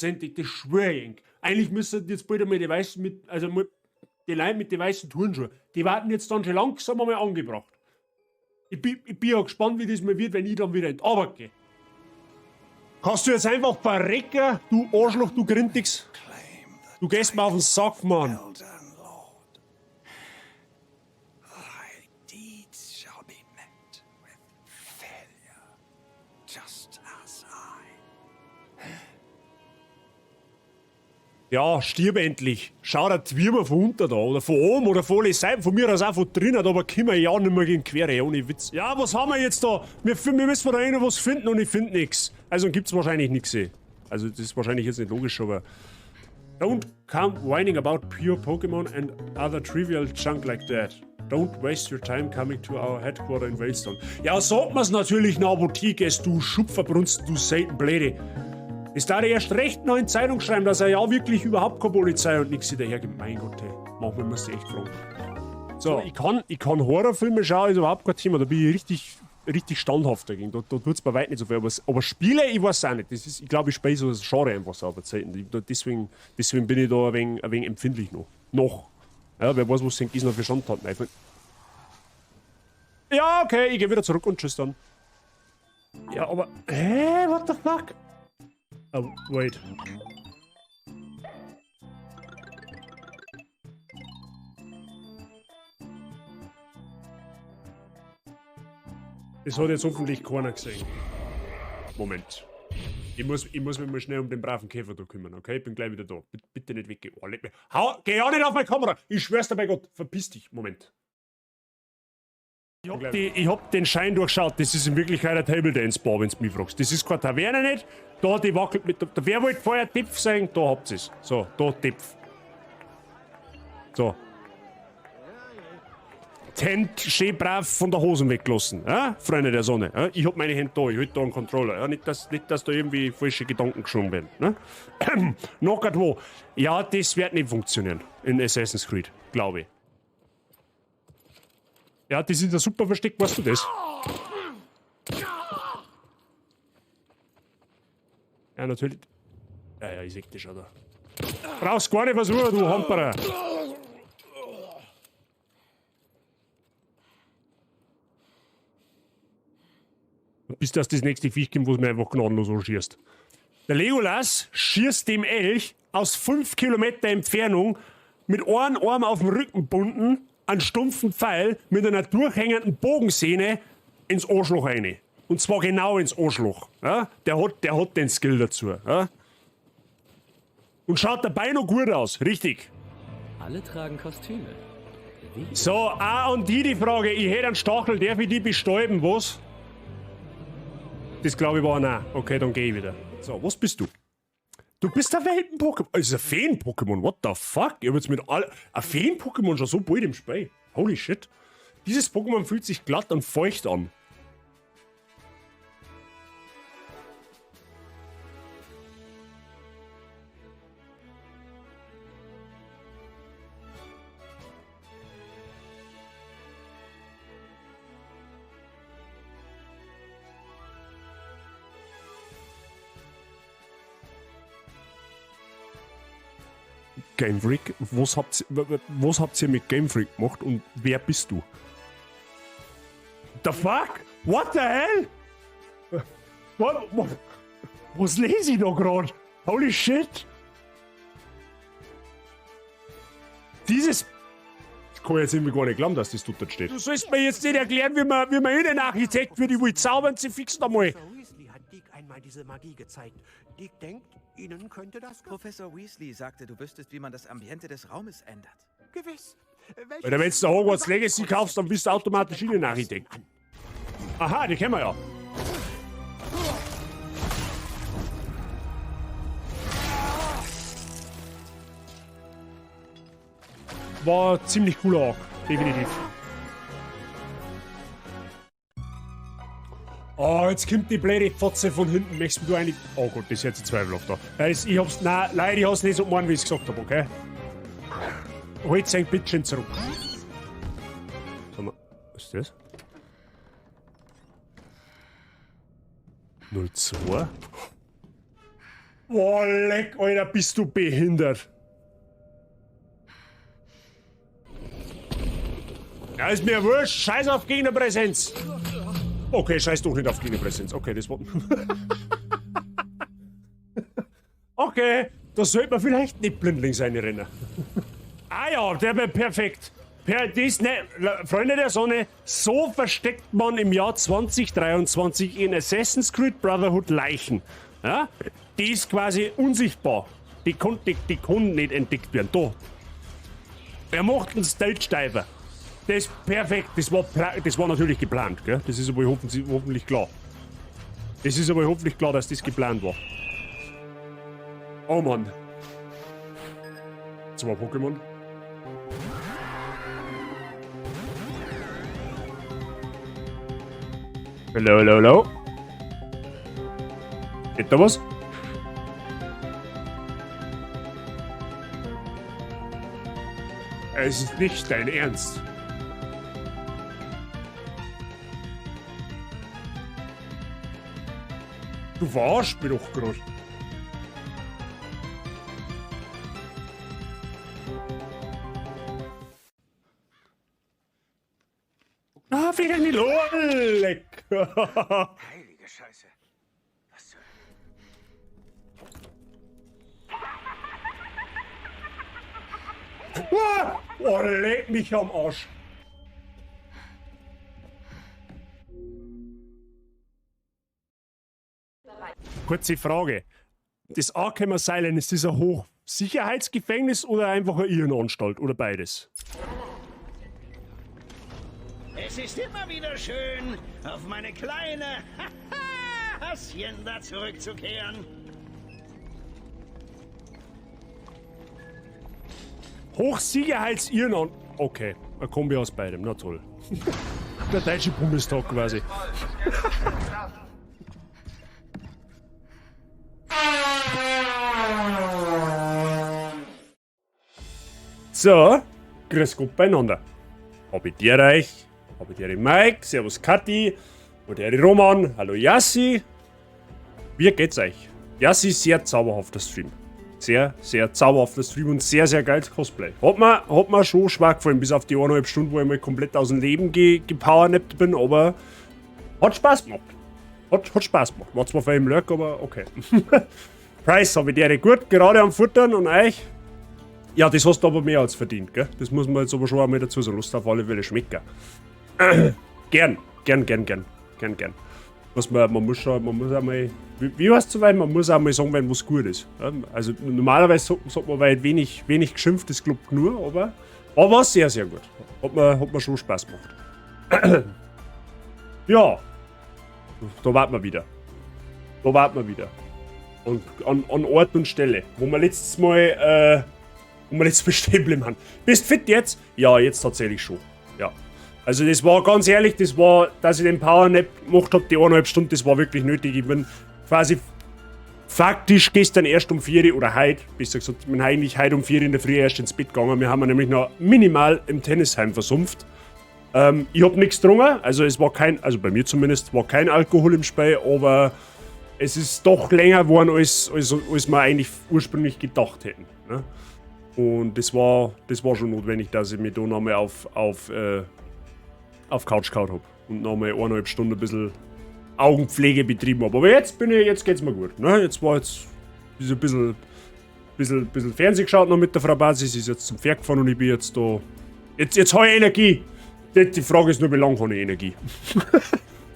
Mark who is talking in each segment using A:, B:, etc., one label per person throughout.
A: Das schwöre ich. Eigentlich müssen jetzt bald einmal die Weißen die Leute mit den weißen Turnschuhen, die warten jetzt dann schon langsam einmal angebracht. Ich bin ja gespannt, wie das mal wird, wenn ich dann wieder in die Arbeit gehe. Kannst du jetzt einfach verrecken, du Arschloch, du Grintix? Du gehst mir auf den Sack, Mann. Ja, stirb endlich. Schau der Twirmer von unten da, oder von oben, oder von alle Seiten, von mir aus auch von drinnen, aber können wir ja nicht mehr gegen quere, ohne Witz. Ja, was haben wir jetzt da? Wir müssen da irgendwo was finden und ich finde nichts. Also gibt's wahrscheinlich nichts. Also das ist wahrscheinlich jetzt nicht logisch, aber... Don't come whining about pure Pokémon and other trivial junk like that. Don't waste your time coming to our headquarter in Waystone. Ja, sagt man's natürlich in der Apotheke, du Schupferbrunst, du Seitenbläde. Das darf er erst recht noch in die Zeitung schreiben, dass er ja wirklich überhaupt keine Polizei und nichts hinterhergibt. Mein Gott, hey. Manchmal muss ich echt fragen. So, ich kann Horrorfilme schauen, ist überhaupt kein Thema. Da bin ich richtig standhaft dagegen. Da tut's bei weitem nicht so viel. Aber Spiele, ich weiß auch nicht. Das ist, ich glaube, ich spiele so das Genre einfach so auf Zeiten. Deswegen bin ich da ein wenig empfindlich noch. Ja, wer weiß, was St. Gisner für Schandtaten einfällt. Ja, okay, ich gehe wieder zurück und tschüss dann. Ja, aber... Hä? What the fuck? Oh, wait. Das hat jetzt hoffentlich keiner gesehen. Moment. Ich muss mich mal schnell um den braven Käfer da kümmern, okay? Ich bin gleich wieder da. Bitte nicht weggehen. Oh, geh ja nicht auf meine Kamera! Ich schwör's dir bei Gott. Verpiss dich. Moment. Ich hab den Schein durchschaut. Das ist in Wirklichkeit ein Table Dance Bar, wenn du mich fragst. Das ist keine Taverne nicht. Da, die wackelt mit der... Wer wollte vorher Tipf sagen? Da habt ihr's. So, da Tipf. So. Die Hände schön brav von der Hosen weggelassen. Ja? Freunde der Sonne. Ja? Ich hab meine Hände da. Ich halte da einen Controller. Ja? Nicht, dass da irgendwie falsche Gedanken geschoben werden. Ne? Noch wo. Ja, das wird nicht funktionieren. In Assassin's Creed. Glaube ich. Ja, die sind ja super versteckt, weißt du das? Ja, natürlich. Ja, ich seh dich schon da. Brauchst gar nicht versuchen, du Hamperer. Bis das nächste Viech kommt, wo du mir einfach gnadenlos anschießt. Der Legolas schießt dem Elch aus 5 Kilometer Entfernung mit einem Arm auf dem Rücken gebunden, einen stumpfen Pfeil mit einer durchhängenden Bogensehne ins Arschloch rein. Und zwar genau ins Arschloch. Ja? Der hat den Skill dazu. Ja? Und schaut dabei noch gut aus. Richtig.
B: Alle tragen Kostüme.
A: So, und die Frage. Ich hätte einen Stachel, darf ich die bestäuben, was? Das glaube ich war nein. Okay, dann gehe ich wieder. So, was bist du? Du bist ein Welpen-Pokémon. Das ist ein Feen-Pokémon. What the fuck? Ich hab jetzt mit ein Feen-Pokémon schon so bald im Spiel. Holy shit. Dieses Pokémon fühlt sich glatt und feucht an. Game Freak, was habt ihr mit Game Freak gemacht und wer bist du? The fuck? What the hell? Was lese ich da gerade? Holy shit! Dieses... Ich kann jetzt irgendwie gar nicht glauben, dass das dort steht. Du sollst mir jetzt nicht erklären, wie man Innenarchitekt wird. Ich will zaubern, sie fixen einmal.
C: Professor Weasley hat Dick einmal diese Magie gezeigt. Dick denkt, Ihnen könnte das...
D: Professor Weasley sagte, du wüsstest, wie man das Ambiente des Raumes ändert.
C: Gewiss.
A: Oder wenn du Hogwarts Legacy kaufst, dann bist du automatisch Innenarchitekt. Aha, die kennen wir ja. War ziemlich cooler Arc, definitiv. Oh, jetzt kommt die blöde Fotze von hinten. Möchtest du eigentlich... Oh Gott, das ist jetzt ein Zweifel auf da. Ich hab's... Nein, leider, ich hab's nicht so gemacht, wie ich es gesagt habe, okay? Holt sein Bittchen zurück. Sag mal, was ist das? 02? Boah, leck, Alter, bist du behindert. Ja, ist mir wurscht. Scheiß auf Gegnerpräsenz. Okay, scheiß doch nicht auf Gegnerpräsenz. Okay, das war... Okay, da sollte man vielleicht nicht blindlings reinrennen. Ah ja, der wäre perfekt. Freunde der Sonne, so versteckt man im Jahr 2023 in Assassin's Creed Brotherhood Leichen. Ja? Die ist quasi unsichtbar. Die kann nicht entdeckt werden. Da. Er macht einen Stealth-Steifer. Das ist perfekt. Das war natürlich geplant. Gell? Das ist aber hoffentlich klar. Das ist aber hoffentlich klar, dass das geplant war. Oh Mann. 2 Pokémon. Hallo. Geht da was? Es ist nicht dein Ernst. Du verarschst mich doch gerade. Ah, wieder in die Leck.
C: Heilige Scheiße. Was zur...
A: Oh, leck mich am Arsch. Kurze Frage. Das Arkham Asylum, ist das ein Hochsicherheitsgefängnis oder einfach eine Irrenanstalt oder beides?
E: Es ist immer wieder schön, auf meine kleine Hacienda zurückzukehren.
A: Hochsicherheits-Irrenanstalt. Okay, ein Kombi aus beidem, na toll. Der deutsche Bundestag quasi. So, grüß Gott beieinander. Hab ich dir euch, hab ich dir Mike, servus Kathi, und der Roman, hallo Yassi. Wie geht's euch? Yassi, sehr zauberhafter Stream. Sehr, sehr zauberhafter Stream und sehr, sehr geiles Cosplay. Hat mir schon schwer gefallen, bis auf die 1,5 Stunden, wo ich mal komplett aus dem Leben gepowernappt bin, aber hat Spaß gemacht. Hat Spaß gemacht. War zwar für im Lurk, aber okay. Price habe ich dir gut, gerade am Futtern und euch. Ja, das hast du aber mehr als verdient, gell? Das muss man jetzt aber schon einmal dazu sagen. Lust auf alle Fälle schmecken. Gern. Man muss einmal, wie heißt es, man muss einmal sagen, wenn was gut ist. Ja? Also normalerweise sagt man, weil wenig geschimpft, das klappt nur, aber sehr, sehr gut. Hat mir schon Spaß gemacht. Ja, da warten wir wieder. Und an Ort und Stelle, wo wir letztes Mal stehen geblieben haben. Bist fit jetzt? Ja, jetzt tatsächlich schon. Ja. Also das war ganz ehrlich, dass ich den Powernap gemacht habe, die 1,5 Stunden, das war wirklich nötig. Ich bin quasi faktisch gestern erst um 4 Uhr, oder heute, besser gesagt, ich bin eigentlich heute um 4 Uhr in der Früh erst ins Bett gegangen. Wir haben nämlich noch minimal im Tennisheim versumpft. Ich habe nichts getrunken, also es war also bei mir zumindest, war kein Alkohol im Spiel, aber es ist doch länger geworden, als wir eigentlich ursprünglich gedacht hätten. Ne? Und das war schon notwendig, dass ich mich da nochmal auf Couch gehauen habe und nochmal 1,5 Stunden ein bisschen Augenpflege betrieben habe. Aber jetzt geht's mir gut. Ne? Jetzt ein bisschen Fernsehen geschaut noch mit der Frau Basis, ist jetzt zum Pferd gefahren und ich bin jetzt da. Jetzt habe ich Energie. Die Frage ist nur, wie lange habe ich Energie?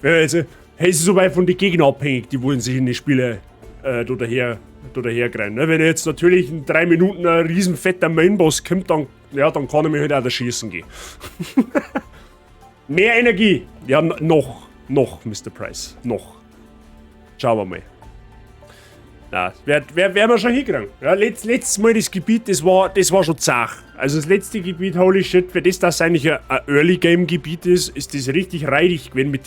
A: Also, es ist so weit von den Gegnern abhängig, die wollen sich in die Spiele da dahergreifen. Ne? Wenn jetzt natürlich in 3 Minuten ein riesen fetter Mainboss kommt, dann kann ich mich halt auch da schießen gehen. Mehr Energie. Ja, noch, Mr. Price. Noch. Schauen wir mal. Na, werden wir schon hinkriegen. Ja, letztes Mal das Gebiet, das war schon zach. Also das letzte Gebiet, holy shit, für das eigentlich ein Early-Game-Gebiet ist das richtig reidig gewesen mit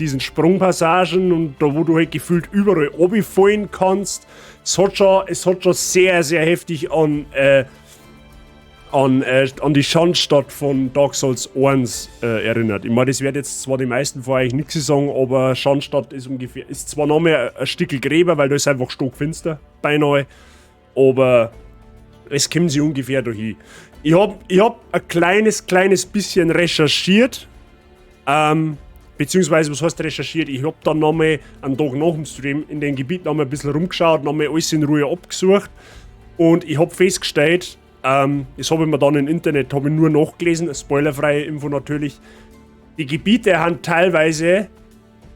A: diesen Sprungpassagen und da, wo du halt gefühlt überall runterfallen kannst. Es hat schon sehr, sehr heftig an an die Schandstadt von Dark Souls 1 erinnert. Ich meine, das wird jetzt zwar die meisten von euch nichts sagen, aber Schandstadt ist zwar noch mehr ein Stückel Gräber, weil da ist einfach stockfinster, beinahe, aber es kommt sie ungefähr dahin. Ich hab ein kleines bisschen recherchiert, beziehungsweise, was heißt recherchiert? Ich hab dann nochmal einen Tag nach dem Stream in dem Gebiet nochmal ein bisschen rumgeschaut, nochmal alles in Ruhe abgesucht und ich hab festgestellt, das habe ich mir dann im Internet nur nachgelesen, spoilerfreie Info natürlich, die Gebiete haben teilweise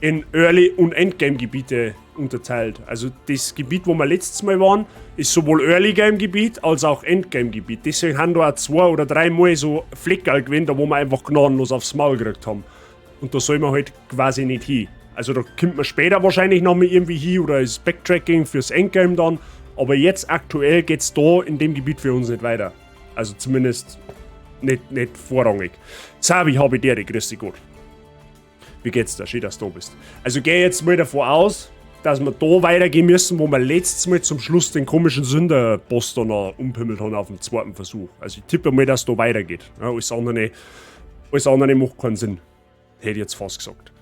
A: in Early- und Endgame-Gebiete unterteilt. Also das Gebiet, wo wir letztes Mal waren, ist sowohl Early-Game-Gebiet als auch Endgame-Gebiet. Deswegen haben da auch 2 oder 3 Mal so Fleckerl gewesen, da wo wir einfach gnadenlos aufs Maul gekriegt haben. Und da soll man halt quasi nicht hin. Also da kommt man später wahrscheinlich noch mal irgendwie hin oder ist Backtracking fürs Endgame dann. Aber jetzt aktuell geht's da in dem Gebiet für uns nicht weiter. Also zumindest nicht vorrangig. Sabi, habe ich dir, grüß dich gut. Wie geht's da? Schön, dass du da bist. Also geh jetzt mal davon aus, dass wir da weitergehen müssen, wo wir letztes Mal zum Schluss den komischen Sünder-Boss da noch umpimmelt haben auf dem 2. Versuch. Also ich tippe mal, dass es da weitergeht. Ja, alles andere macht keinen Sinn. Hätte ich jetzt fast gesagt.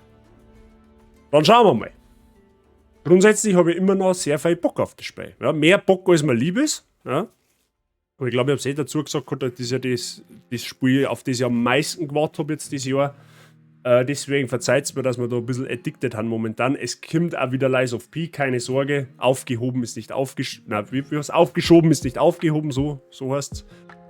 A: Dann schauen wir mal. Grundsätzlich habe ich immer noch sehr viel Bock auf das Spiel. Ja, mehr Bock als mir lieb ist. Ja. Aber ich glaube, ich habe es dazu gesagt, das ist ja das Spiel, auf das ich am meisten gewartet habe jetzt dieses Jahr. Deswegen verzeiht es mir, dass wir da ein bisschen addicted haben momentan. Es kommt auch wieder Lies of P, keine Sorge. Aufgehoben ist nicht aufgeschoben. Aufgeschoben ist nicht aufgehoben, so heißt es.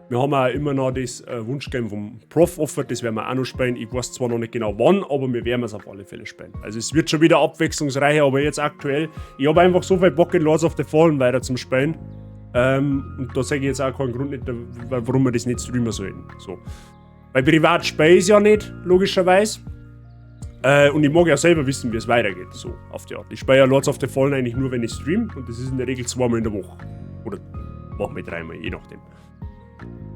A: Wir haben auch immer noch das Wunschgame vom Prof offert, das werden wir auch noch spielen. Ich weiß zwar noch nicht genau wann, aber wir werden es auf alle Fälle spielen. Also es wird schon wieder abwechslungsreicher, aber jetzt aktuell, ich habe einfach so viel Bock in Lords of the Fallen weiter zum Spielen. Und da sage ich jetzt auch keinen Grund nicht, warum wir das nicht streamen sollten. So. Weil privat spiele ich es ja nicht, logischerweise. Und ich mag ja selber wissen, wie es weitergeht, so auf die Art. Ich spiele ja Lords of the Fallen eigentlich nur, wenn ich streame und das ist in der Regel 2-mal in der Woche. Oder machen wir 3-mal, je nachdem.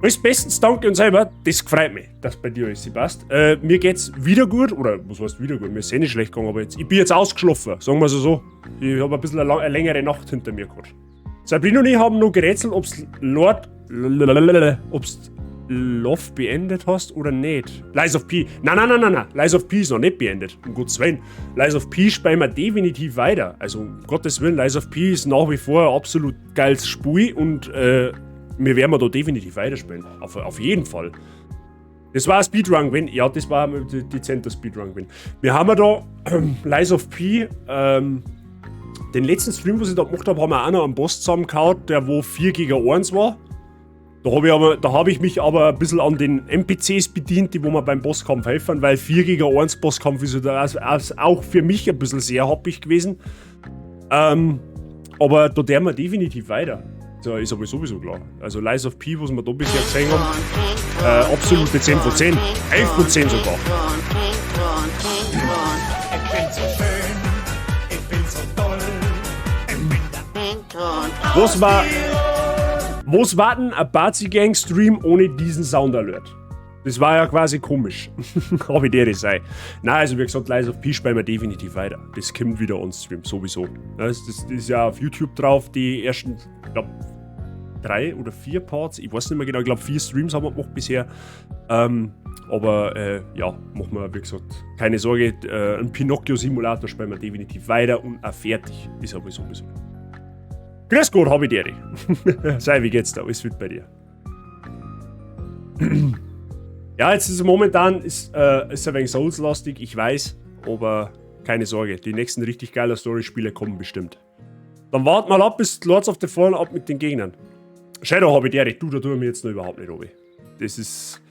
A: Alles bestens, danke und selber, das freut mich, dass bei dir alles passt. Mir geht's wieder gut, oder was heißt wieder gut, mir ist nicht schlecht gegangen, aber ich bin jetzt ausgeschlafen, sagen wir so. Ich habe ein bisschen eine längere Nacht hinter mir gehabt. Sabrina und ich haben noch gerätselt, ob's Love beendet hast oder nicht. Lies of P. Nein. Lies of P ist noch nicht beendet. Um Gottes Willen. Lies of P spielen wir definitiv weiter. Also, um Gottes Willen, Lies of P ist nach wie vor ein absolut geiles Spiel und wir werden da definitiv weiterspielen. Auf jeden Fall. Das war ein Speedrun-Win. Ja, das war ein dezenter Speedrun-Win. Wir haben da Lies of P, den letzten Stream, was ich da gemacht habe, haben wir auch noch einen Boss zusammengehauen, der wo 4 gegen 1 war. Da habe ich mich aber ein bisschen an den NPCs bedient, die wo mir beim Bosskampf helfen, weil 4 gegen 1 Bosskampf ist auch für mich ein bisschen sehr happig gewesen. Aber da der wir definitiv weiter. Ja, ist aber sowieso klar. Also Lies of P, was wir da bisher gesehen haben, absolute 10 von 10. 11 von 10 sogar.
C: Ich bin so schön, ich bin so toll, ich bin der
A: Was war denn ein Bazi-Gang-Stream ohne diesen Sound-Alert? Das war ja quasi komisch. Hab ich dir das sei. Nein, also wie gesagt, Lies of P spielen wir definitiv weiter. Das kommt wieder on Stream, sowieso. Das ist ja auf YouTube drauf, die ersten, ich glaube, 3 oder 4 Parts. Ich weiß nicht mehr genau, ich glaube 4 Streams haben wir gemacht bisher. Aber ja, machen wir, wie gesagt, keine Sorge, ein Pinocchio-Simulator spielen wir definitiv weiter und auch fertig. Ist aber sowieso. Grüß Gott, hab ich dir. Sei, wie geht's da? Alles fit bei dir? Ja, jetzt ist es momentan ist ein wenig Souls-lastig, ich weiß, aber keine Sorge, die nächsten richtig geilen Story-Spiele kommen bestimmt. Dann wart mal ab, bis Lords of the Fallen ab mit den Gegnern. Shadow habe ich dir, da tue ich mir jetzt noch überhaupt nicht runter. Das ist...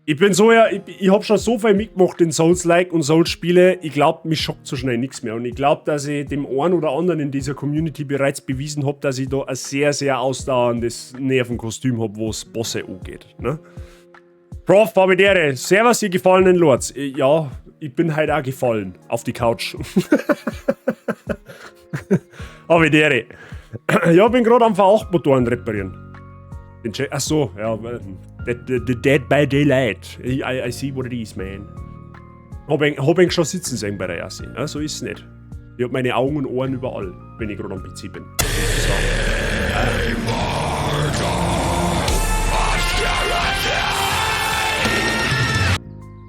A: Ich bin so ja, ich habe schon so viel mitgemacht in Souls-like und Souls-Spiele, ich glaube, mich schockt so schnell nichts mehr. Und ich glaube, dass ich dem einen oder anderen in dieser Community bereits bewiesen habe, dass ich da ein sehr, sehr ausdauerndes Nervenkostüm habe, wo es Bosse angeht. Ne? Prof, habe ich dir. Servus, ihr gefallenen Lords. Ja, ich bin halt auch gefallen. Auf die Couch. Habe ich dir. Ja, bin gerade am V8-Motoren reparieren. Achso, ja. The Dead by Daylight. I see what it is, man. Hab ihn schon sitzen sehen bei der Jasse. Ja, so ist es nicht. Ich hab meine Augen und Ohren überall, wenn ich gerade am PC bin.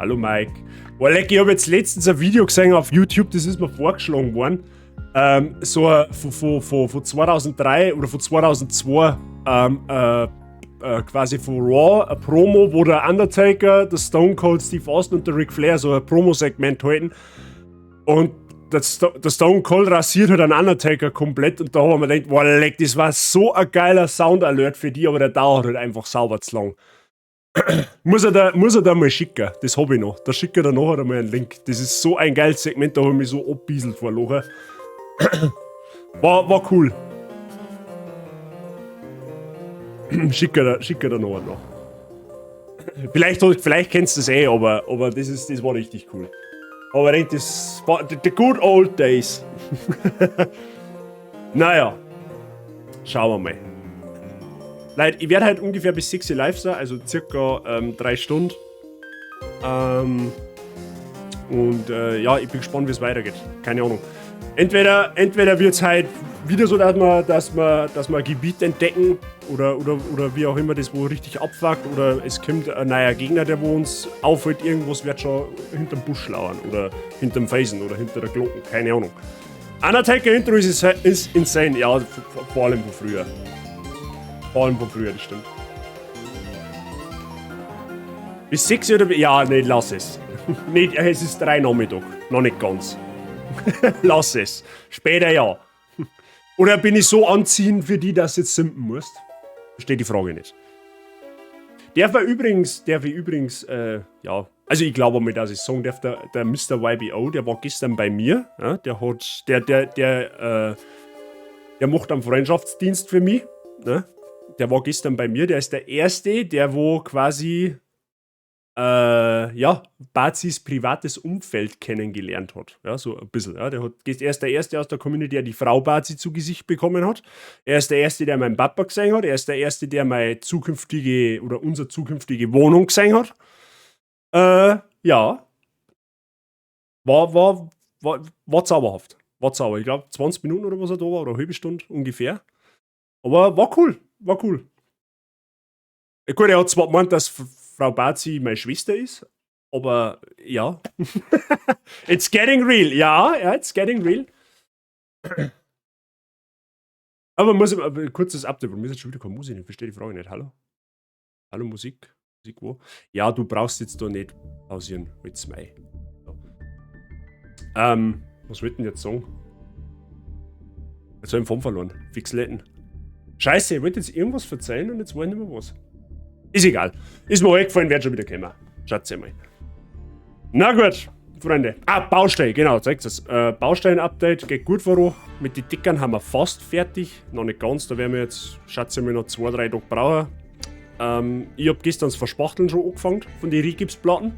A: Hallo Mike. Oh, leck, ich habe jetzt letztens ein Video gesehen auf YouTube, das ist mir vorgeschlagen worden. So von 2003 oder von 2002 quasi von Raw, eine Promo, wo der Undertaker, der Stone Cold Steve Austin und der Ric Flair so ein Promo-Segment halten. Und der Stone Cold rasiert halt einen Undertaker komplett und da haben wir gedacht, wow, leck, das war so ein geiler Sound-Alert für die, aber der dauert halt einfach sauber zu lang. muss er da mal schicken, das hab ich noch. Da schicke ich da nachher einmal einen Link. Das ist so ein geiles Segment, da habe ich mich so abbieselt vor Lachen. War cool. Schicke da nachher noch. Vielleicht kennst du das eh, aber das war richtig cool. Aber ich denke, das war the good old days. Naja, schauen wir mal. Leute, ich werde halt ungefähr bis 6 Uhr live sein, also circa 3 Stunden. Ja, ich bin gespannt, wie es weitergeht. Keine Ahnung. Entweder wird es halt wieder so, dass wir ein Gebiet entdecken oder wie auch immer das wo richtig abfuckt oder es kommt ein neuer Gegner, der wo uns auffällt, irgendwas wird schon hinterm Busch lauern oder hinterm Felsen oder hinter der Glocke, keine Ahnung. Undertaker Intro ist insane, ja, vor allem von früher. Vor allem von früher, das stimmt. Bis 6 oder... Ja, nee, lass es. Nicht, es ist 3 Nachmittag, noch nicht ganz. Lass es. Später ja. Oder bin ich so anziehend für die, dass du jetzt simpen musst? Verstehe die Frage nicht. Darf ich übrigens, ja, also ich glaube mal, dass ich sagen darf, der Mr. YBO, der war gestern bei mir, ja, der macht einen Freundschaftsdienst für mich, ne? Der war gestern bei mir, der ist der Erste, der wo quasi, ja, Bazis privates Umfeld kennengelernt hat. Ja, so ein bisschen. Ja. Er ist der Erste aus der Community, der die Frau Bazi zu Gesicht bekommen hat. Er ist der Erste, der meinen Papa gesehen hat. Er ist der Erste, der meine zukünftige oder unsere zukünftige Wohnung gesehen hat. Ja. War zauberhaft. War zauber. Ich glaube, 20 Minuten oder was er da war, oder eine halbe Stunde ungefähr. Aber war cool. War cool. Gut, er hat zwar gemeint, dass Frau Bazi meine Schwester ist, aber ja. It's getting real. Ja, it's getting real. Aber ein kurzes Update. Bei mir ist jetzt schon wieder keine Musik. Ich verstehe die Frage nicht. Hallo? Hallo, Musik? Musik wo? Ja, du brauchst jetzt da nicht pausieren. It's Mai. So. Was wollt denn jetzt sagen? Jetzt habe ich den Form verloren. Fixletten. Scheiße, ich wollte jetzt irgendwas verzeihen und jetzt weiß ich nicht mehr was. Ist egal. Ist mir eingefallen, wird schon wieder kommen. Schaut's mal. Na gut, Freunde. Baustein, genau, zeigt es. Baustein-Update geht gut voran. Mit den Dickern haben wir fast fertig. Noch nicht ganz, da werden wir jetzt, schätze ich mal, noch 2-3 Tage brauchen. Ich habe gestern das Verspachteln schon angefangen von den Rigipsplatten.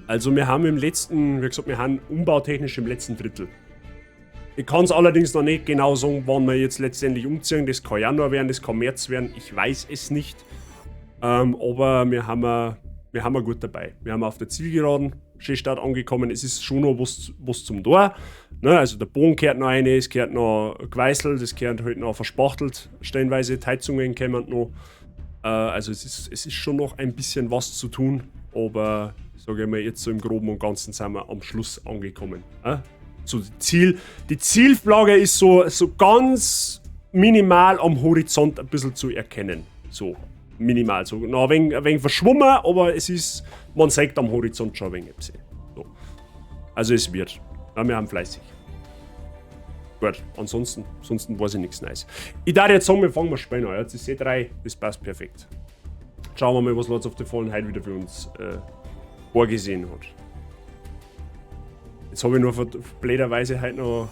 A: Also wir haben im letzten, wie gesagt, wir haben umbautechnisch im letzten Drittel. Ich kann es allerdings noch nicht genau sagen, wann wir jetzt letztendlich umziehen. Das kann Januar werden, das kann März werden, ich weiß es nicht. Aber wir haben gut dabei. Wir haben auf der Zielgeraden Start angekommen. Es ist schon noch was zum Tor. Ne, also der Boden gehört noch rein, es gehört noch geweißelt, es gehört halt noch verspachtelt. Stellenweise die Heizungen kommen noch. Also es ist schon noch ein bisschen was zu tun. Aber sage ich mal, jetzt so im Groben und Ganzen sind wir am Schluss angekommen. So die Zielflagge ist so ganz minimal am Horizont ein bisschen zu erkennen. So minimal. So noch ein wenig verschwommen, aber man sieht am Horizont schon ein wenig. So. Also es wird. Ja, wir haben fleißig. Gut, ansonsten weiß ich nichts Neues. Ich darf jetzt sagen, wir fangen mal Spiel an. Jetzt ist C3, das passt perfekt. Schauen wir mal, was Lords of the Fallen heute wieder für uns vorgesehen hat. Jetzt habe ich nur blöderweise heute noch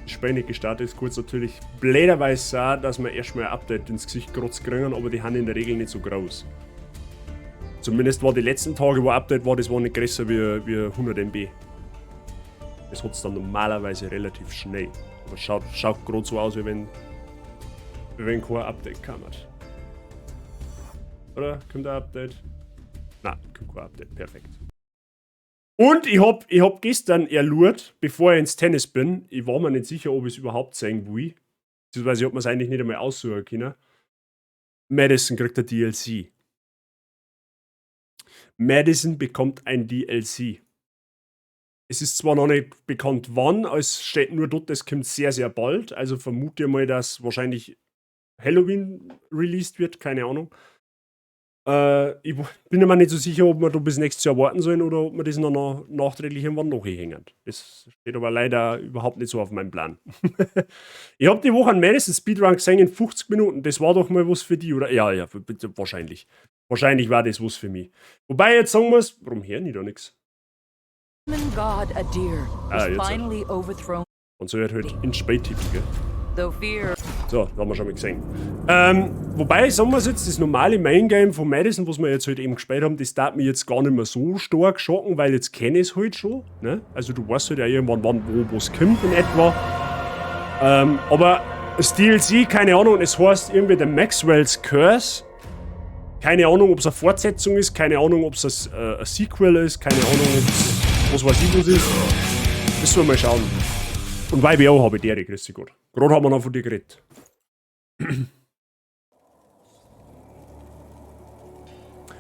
A: das Spiel nicht gestartet. Ist kurz natürlich blöderweise auch, dass wir erstmal ein Update ins Gesicht gerotzt kriegen, aber die haben in der Regel nicht so groß. Zumindest war die letzten Tage, wo ein Update war, das war nicht größer wie 100 MB. Das hat es dann normalerweise relativ schnell. Aber schaut gerade so aus, wie wenn kein Update kam. Oder? Kommt ein Update? Nein, kommt kein Update. Perfekt. Und ich hab gestern erlurt, bevor ich ins Tennis bin, ich war mir nicht sicher, ob ich es überhaupt sehen will. Beziehungsweise ich hab mir es eigentlich nicht einmal aussuchen können. Madison kriegt der DLC. Madison bekommt ein DLC. Es ist zwar noch nicht bekannt wann, es steht nur dort, es kommt sehr, sehr bald. Also vermute ich mal, dass wahrscheinlich Halloween released wird, keine Ahnung. Ich bin mir nicht so sicher, ob wir da bis nächstes Jahr warten sollen oder ob wir das noch nachträglich irgendwann nachhängen. Das steht aber leider überhaupt nicht so auf meinem Plan. Ich habe die Woche an Madison Speedrun gesehen in 50 Minuten. Das war doch mal was für die, oder? Ja, wahrscheinlich. Wahrscheinlich war das was für mich. Wobei jetzt sagen muss, warum hören die da nichts?
F: God Adir was
A: jetzt
F: finally overthrown.
A: Und so wird halt in Spät tippen, gell?
F: Though fear.
A: So, das haben wir schon mal gesehen. Wobei, sagen wir es jetzt, das normale Main-Game von Madison, was wir jetzt halt eben gespielt haben, das darf mich jetzt gar nicht mehr so stark schocken, weil jetzt kenne ich es halt schon. Ne? Also du weißt halt ja irgendwann, wann wo es kommt in etwa. Aber das DLC, keine Ahnung, es heißt irgendwie der Maxwell's Curse. Keine Ahnung, ob es eine Fortsetzung ist, keine Ahnung, ob es ein Sequel ist, keine Ahnung, ob es was weiß ich was ist. Müssen wir mal schauen. Und YBO habe ich dir, grüß dich gut. Gerade haben wir noch von dir geredet.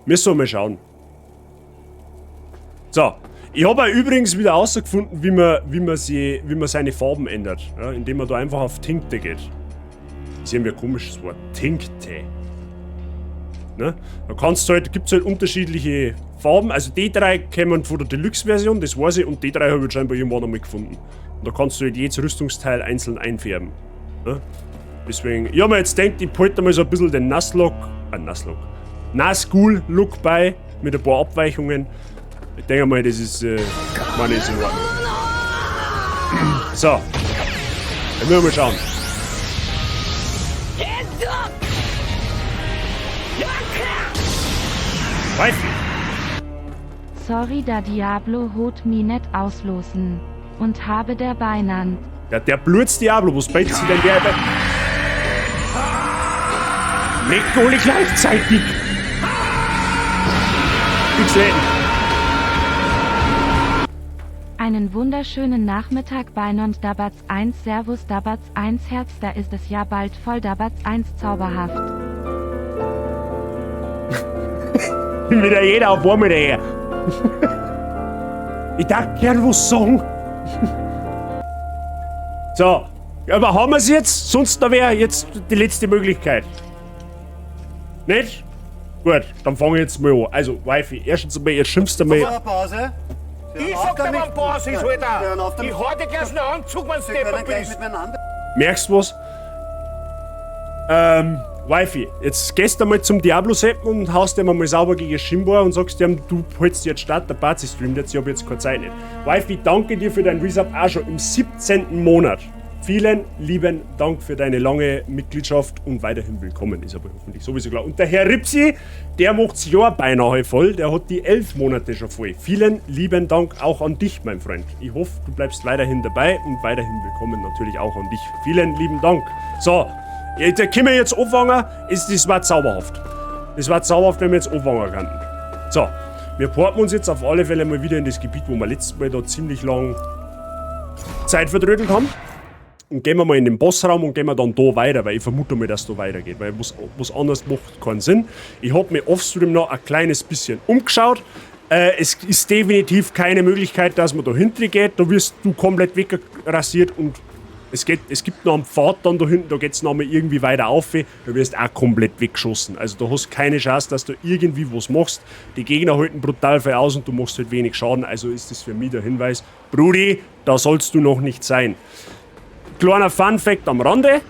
A: Müssen wir mal schauen. So, ich habe übrigens wieder herausgefunden, wie man seine Farben ändert. Ja, indem man da einfach auf Tinte geht. Das ist irgendwie ein komisches Wort. Tinte. Ne? Da gibt es halt unterschiedliche Farben. Also die drei kommen von der Deluxe-Version, das weiß ich, und die drei habe ich scheinbar irgendwann einmal gefunden. Und da kannst du halt jedes Rüstungsteil einzeln einfärben. Ne? Deswegen, ich habe mir jetzt gedacht, ich behalte mal so ein bisschen den Nazgul-Look bei, mit ein paar Abweichungen. Ich denke mal, das ist, meine ist in Ordnung. So. Dann müssen wir mal schauen.
G: Sorry, da Diablo hot mi net auslosen. Und habe der Beinand.
A: Ja, der Blutz Diablo, was beitet sie denn der? Nicht alle gleichzeitig! Ich seh.
G: Einen wunderschönen Nachmittag Beinand Dabatz 1 Servus Dabatz 1 Herz, da ist es ja bald voll Dabatz 1 zauberhaft.
A: Wieder jeder auf einmal daher. Ich darf gern was sagen. So, aber haben wir es jetzt? Sonst da wäre jetzt die letzte Möglichkeit. Nicht? Gut, dann fange ich jetzt mal an. Also, Wifi, erstens einmal, jetzt schimpfst du mal.
C: Pause.
E: Ich sag dir, wann Pause ist, Alter! Ich hau dir gleich einen Anzug, wenn du deppert bist!
A: Merkst du was? Wifi, jetzt gehst du mal zum Diablo-Seppen und haust ihm mal sauber gegen das Schienbein und sagst ihm, du hältst jetzt statt, der Bazi streamt jetzt, ich hab jetzt keine Zeit nicht. Wifi, danke dir für deinen Resub auch schon im 17. Monat. Vielen lieben Dank für deine lange Mitgliedschaft und weiterhin willkommen, ist aber hoffentlich sowieso klar. Und der Herr Ripsi, der macht's Jahr beinahe voll, der hat die 11 Monate schon voll. Vielen lieben Dank auch an dich, mein Freund. Ich hoffe, du bleibst weiterhin dabei und weiterhin willkommen natürlich auch an dich. Vielen lieben Dank. So, da können wir jetzt anfangen, das war zauberhaft. Das war zauberhaft, wenn wir jetzt anfangen könnten. So, wir porten uns jetzt auf alle Fälle mal wieder in das Gebiet, wo wir letztes Mal da ziemlich lang Zeit verdrödelt haben. Und gehen wir mal in den Bossraum und gehen wir dann da weiter, weil ich vermute mal, dass da weitergeht, weil was anderes macht keinen Sinn. Ich habe mir offstream noch ein kleines bisschen umgeschaut. Es ist definitiv keine Möglichkeit, dass man da hinten geht. Da wirst du komplett wegrasiert und es gibt noch einen Pfad dann da hinten, da geht es nochmal irgendwie weiter auf. Da wirst auch komplett weggeschossen. Also da hast keine Chance, dass du irgendwie was machst. Die Gegner halten brutal viel aus und du machst halt wenig Schaden. Also ist das für mich der Hinweis, Brudi, da sollst du noch nicht sein. Kleiner Fun-Fact am Rande.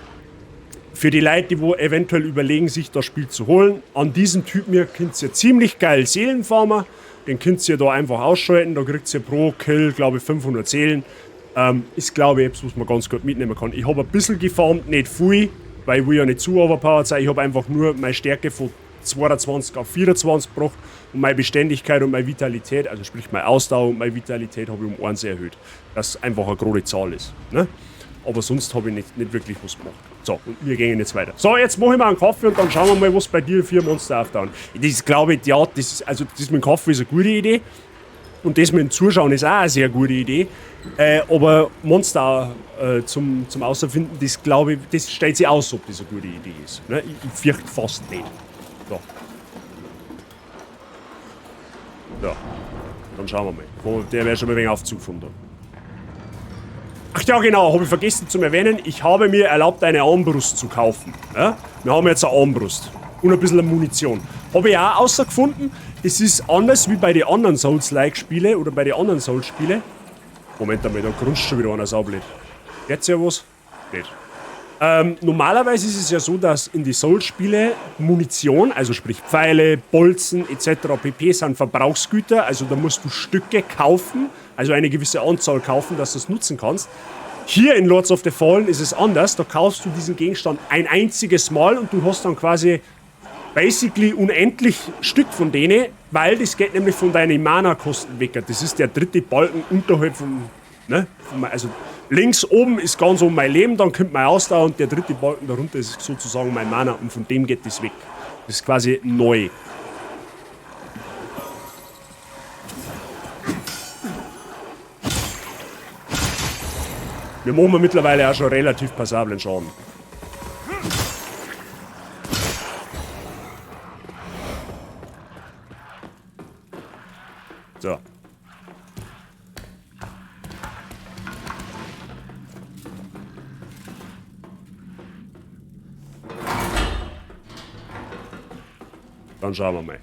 A: Für die Leute, die wo eventuell überlegen, sich das Spiel zu holen. An diesem Typen hier könnt ihr ziemlich geil Seelenfarmer. Den könnt ihr da einfach ausschalten. Da kriegt ihr pro Kill, glaube ich, 500 Seelen. Ist, glaube ich, etwas, was man ganz gut mitnehmen kann. Ich habe ein bisschen gefarmt, nicht viel, weil ich will ja nicht zu overpowered sein. Ich habe einfach nur meine Stärke von 22 auf 24 gebracht und meine Beständigkeit und meine Vitalität, also sprich meine Ausdauer und meine Vitalität, habe ich um 1 erhöht. Das einfach eine große Zahl ist. Ne? Aber sonst habe ich nicht wirklich was gemacht. So, und wir gehen jetzt weiter. So, jetzt mache ich mal einen Kaffee und dann schauen wir mal, was bei dir für Monster auftauchen. Das glaube ich, ja, das mit dem Kaffee ist eine gute Idee. Und das mit dem Zuschauen ist auch eine sehr gute Idee. Aber Monster zum Außerfinden, das glaube ich, das stellt sich aus, ob das eine gute Idee ist. Ne? Ich fürchte fast nicht. So. Ja. Dann schauen wir mal. Oh, der wäre schon mal ein wenig Aufzug von da. Ach ja, genau, habe ich vergessen zu erwähnen. Ich habe mir erlaubt, eine Armbrust zu kaufen. Ja? Wir haben jetzt eine Armbrust. Und ein bisschen Munition. Habe ich auch rausgefunden, das ist anders wie bei den anderen Souls-like-Spiele oder bei den anderen Souls-Spiele. Moment einmal, da grunzt schon wieder einer saublöd. Jetzt ja was? Nicht. Normalerweise ist es ja so, dass in die Souls-Spiele Munition, also sprich Pfeile, Bolzen etc. pp. Sind Verbrauchsgüter, also da musst du Stücke kaufen, also eine gewisse Anzahl kaufen, dass du es nutzen kannst. Hier in Lords of the Fallen ist es anders, da kaufst du diesen Gegenstand ein einziges Mal und du hast dann quasi basically unendlich Stück von denen, weil das geht nämlich von deinen Mana-Kosten weg. Das ist der dritte Balken unterhalb vom, ne, also links oben ist ganz oben mein Leben, dann kommt mein Ausdauer und der dritte Balken darunter ist sozusagen mein Mana und von dem geht das weg. Das ist quasi neu. Wir machen mittlerweile auch schon relativ passablen Schaden. So. Dann schauen wir mal.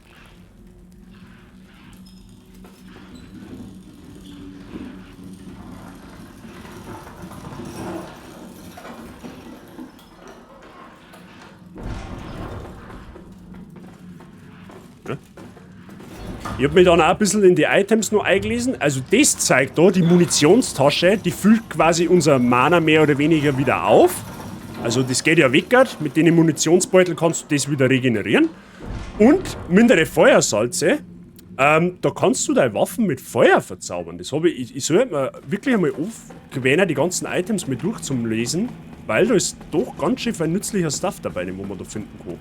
A: Ja. Ich habe mich dann auch ein bisschen in die Items noch eingelesen. Also das zeigt da, die Munitionstasche, die füllt quasi unser Mana mehr oder weniger wieder auf. Also das geht ja weg. Mit den Munitionsbeutel kannst du das wieder regenerieren. Und mindere Feuersalze, da kannst du deine Waffen mit Feuer verzaubern. Das habe ich sollte mir wirklich einmal aufgewöhnen, die ganzen Items mit durchzulesen, weil da ist doch ganz schön viel nützlicher Stuff dabei, den man da finden kann.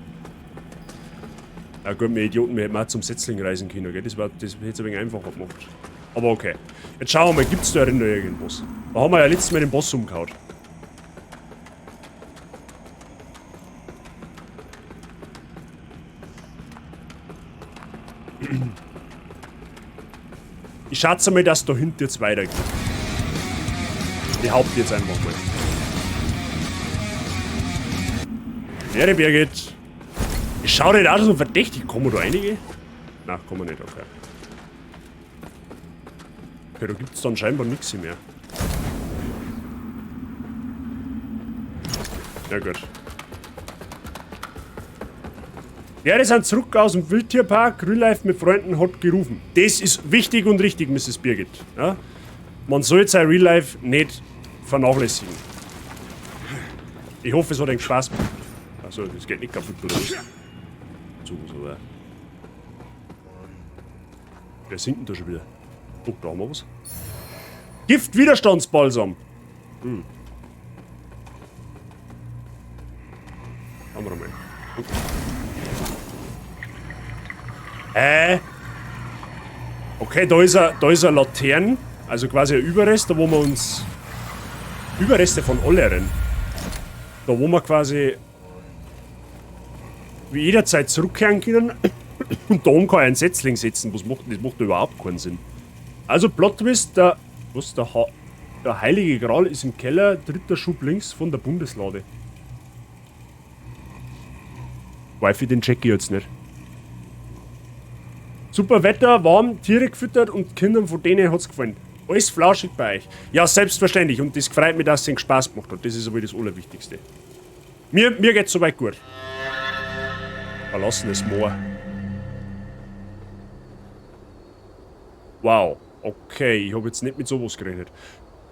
A: Ja gut, wir Idioten, wir hätten auch zum Setzling reisen können, gell? Das hätte es ein wenig einfacher gemacht. Aber okay. Jetzt schauen wir mal, gibt es da noch irgendwas? Da haben wir ja letztes Mal den Boss umgehauen. Ich schätze mal, dass da hinten jetzt weitergeht. Ich behaupte jetzt einfach mal. Ja, Birgit. Ich schau nicht auch so verdächtig. Kommen da einige? Nein, kommen nicht, okay. Okay, da gibt es dann scheinbar nichts mehr. Ja gut. Ja, die sind zurück aus dem Wildtierpark. Real Life mit Freunden hat gerufen. Das ist wichtig und richtig, Mrs. Birgit. Ja? Man soll sein Real Life nicht vernachlässigen. Ich hoffe, es hat einen Spaß gemacht. Also, das geht nicht kaputt oder was? So, wer singt denn da schon wieder? Oh, da haben wir was. Giftwiderstandsbalsam. Hm. Haben wir mal. Okay, da ist eine Laterne, also quasi ein Überrest, da wo wir uns... Überreste von Alleren. Da wo wir quasi... wie jederzeit zurückkehren können und da oben kann ich einen Setzling setzen, das macht überhaupt keinen Sinn. Also Plot Twist, der Heilige Gral ist im Keller, dritter Schub links von der Bundeslade. Wifi, den check ich jetzt nicht. Super Wetter, warm, Tiere gefüttert und Kindern von denen hat's gefallen. Alles flauschig bei euch. Ja, selbstverständlich. Und das freut mich, dass es ihnen Spaß gemacht hat. Das ist aber das Allerwichtigste. Mir geht's soweit gut. Verlassenes Moor. Wow. Okay, ich habe jetzt nicht mit sowas gerechnet.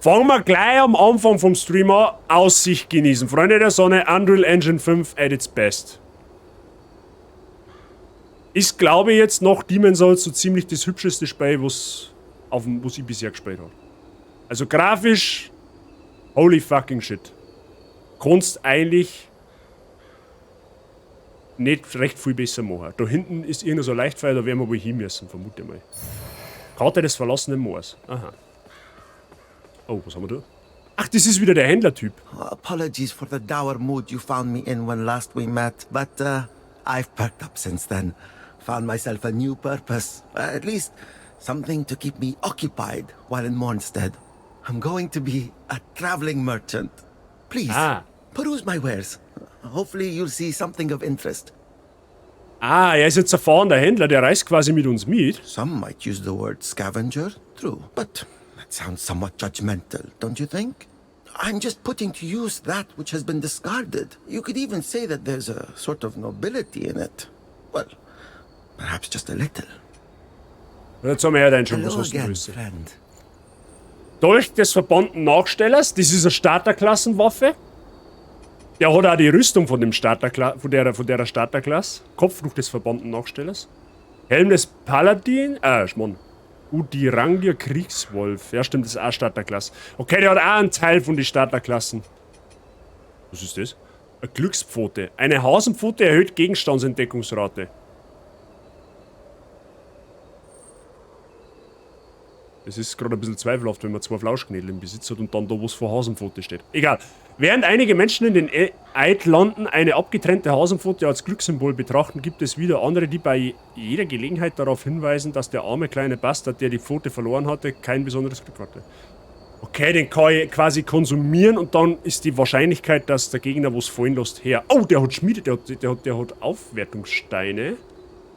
A: Fangen wir gleich am Anfang vom Stream an. Aussicht genießen. Freunde der Sonne, Unreal Engine 5 at its best. Ich glaube jetzt noch Demon's Souls so ziemlich das hübscheste Spiel, was ich bisher gespielt habe. Also grafisch, holy fucking shit. Kannst eigentlich nicht recht viel besser machen. Da hinten ist irgendein so Leichtfeuer, da werden wir wohl hin müssen, vermute ich mal. Karte des verlassenen Moors. Aha. Oh, was haben wir da? Ach, das ist wieder der Händlertyp.
H: Apologies for the dour mood you found me in when last we met, but I've perked up since then. found myself a new purpose. At least something to keep me occupied while in Mornstead. I'm going to be a traveling merchant. Please, peruse my wares. Hopefully you'll see something of interest.
A: Er ist jetzt ein fahrender Händler, der reist quasi mit uns mit.
H: Some might use the word scavenger, true, but that sounds somewhat judgmental, don't you think? I'm just putting to use that which has been discarded. You could even say that there's a sort of nobility in it. Well, perhaps just a little.
A: Jetzt haben wir ja dann schon was du wissen. Dolch des verbannten Nachstellers, das ist eine Starterklassenwaffe. Der hat auch die Rüstung von dem von der Starterklasse. Kopftuch des verbannten Nachstellers. Helm des Paladin. Schmarrn. Udirangia Kriegswolf. Ja, stimmt, das ist auch Starterklasse. Okay, der hat auch einen Teil von den Starterklassen. Was ist das? Eine Glückspfote. Eine Hasenpfote erhöht Gegenstandsentdeckungsrate. Es ist gerade ein bisschen zweifelhaft, wenn man 2 Flauschknädel im Besitz hat und dann da was vor Hasenpfote steht. Egal. Während einige Menschen in den Eidlanden eine abgetrennte Hasenpfote als Glückssymbol betrachten, gibt es wieder andere, die bei jeder Gelegenheit darauf hinweisen, dass der arme kleine Bastard, der die Pfote verloren hatte, kein besonderes Glück hatte. Okay, den kann ich quasi konsumieren und dann ist die Wahrscheinlichkeit, dass der Gegner was fallen lässt, her. Oh, der hat Schmiede, der hat Aufwertungssteine.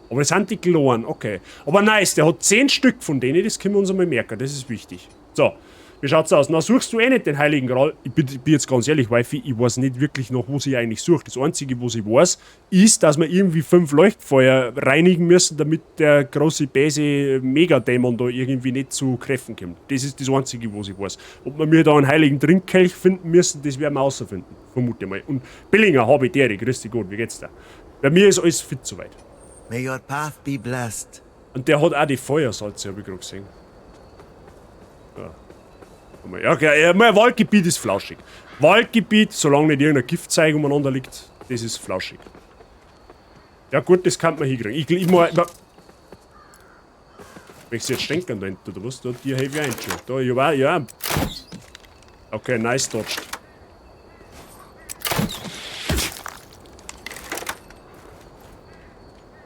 A: Aber das sind die Kloren, okay. Aber nice, der hat 10 Stück von denen, das können wir uns einmal merken, das ist wichtig. So, wie schaut's aus? Na, suchst du eh nicht den Heiligen Gral? Ich bin jetzt ganz ehrlich, Wifi, ich weiß nicht wirklich noch, was ich eigentlich suche. Das Einzige, was ich weiß, ist, dass wir irgendwie 5 Leuchtfeuer reinigen müssen, damit der große böse Megadämon da irgendwie nicht zu Kräften kommt. Das ist das Einzige, was ich weiß. Ob wir mir da einen heiligen Trinkkelch finden müssen, das werden wir herausfinden. Vermute mal. Und Billinger, Habitäre, grüß dich gut, wie geht's da? Bei mir ist alles fit soweit.
H: May your path be blessed.
A: Und der hat auch die Feuersalze, habe ich gerade gesehen. Ja, okay, mein Waldgebiet ist flauschig. Waldgebiet, solange nicht irgendein Giftzeug umeinander liegt, das ist flauschig. Ja gut, das kann man hinkriegen. Ich mal... Möchtest du jetzt stänkern da hinten, oder was? Da, die habe ich eingeschickt. Da, ja. Okay, nice dodged.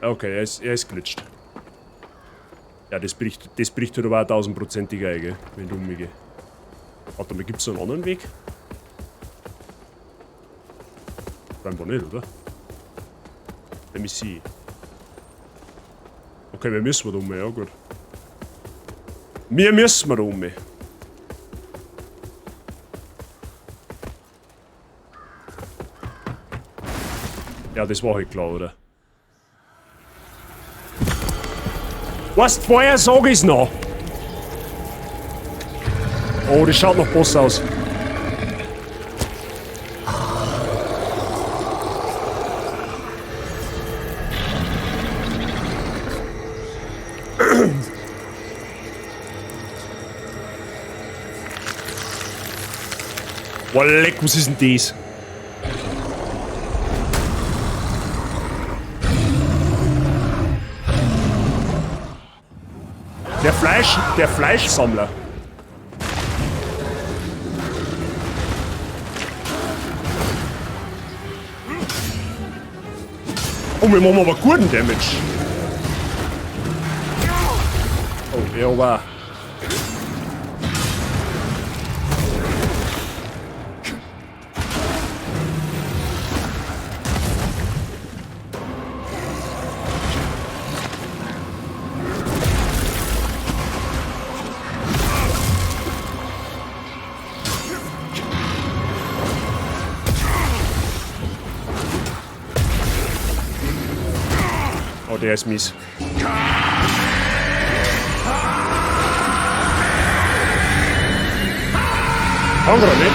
A: Okay, er ist glitscht. Ja, das bricht halt aber auch 1000%ig ein, gell, wenn du umgehst. Warte mal, gibt's noch einen anderen Weg? Scheinbar nicht, oder? Let me see. Okay, wir müssen da um, ja gut. Wir müssen da um. Ja, das war halt klar, oder? Was vorher sag ich's noch? Oh, das schaut noch Boss aus. Boah, leck, was ist denn das? Der Fleischsammler. Oh, wir machen aber guten Damage. Oh, ja, wow. Oh, der ist mies. Kann gerade nicht.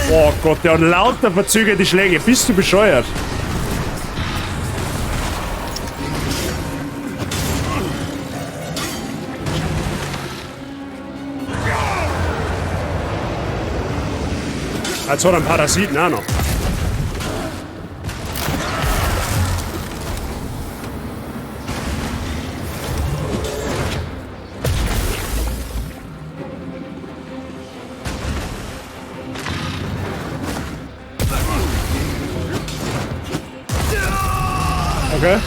A: Oh Gott, der hat lauter verzögerte Schläge. Bist du bescheuert? Jetzt hat er einen Parasiten auch noch. Okay.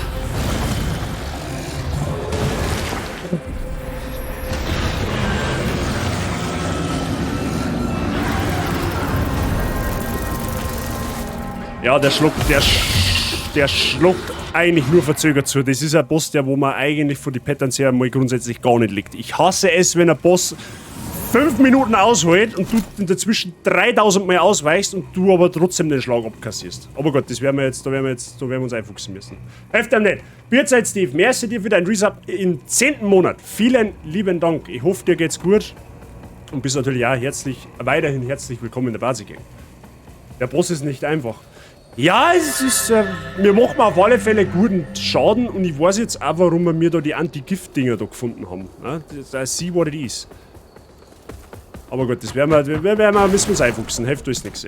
A: Ja, der schluckt eigentlich nur verzögert zu. Das ist ein Boss, der wo man eigentlich von den Patterns her mal grundsätzlich gar nicht liegt. Ich hasse es, wenn ein Boss 5 Minuten ausholt und du dazwischen 3000 Mal ausweichst und du aber trotzdem den Schlag abkassierst. Aber Gott, da werden wir uns einfuchsen müssen. Helft einem nicht. Bierzeit Steve, merci dir für dein Resub im 10. Monat. Vielen lieben Dank. Ich hoffe, dir geht's gut. Und bist natürlich auch weiterhin herzlich willkommen in der Basic-Gang. Der Boss ist nicht einfach. Ja, es ist, wir machen auf alle Fälle guten Schaden und ich weiß jetzt auch, warum wir da die Anti-Gift-Dinger da gefunden haben. Ja, das see what it is. Aber gut, das müssen wir uns einfuchsen, hilft uns nichts.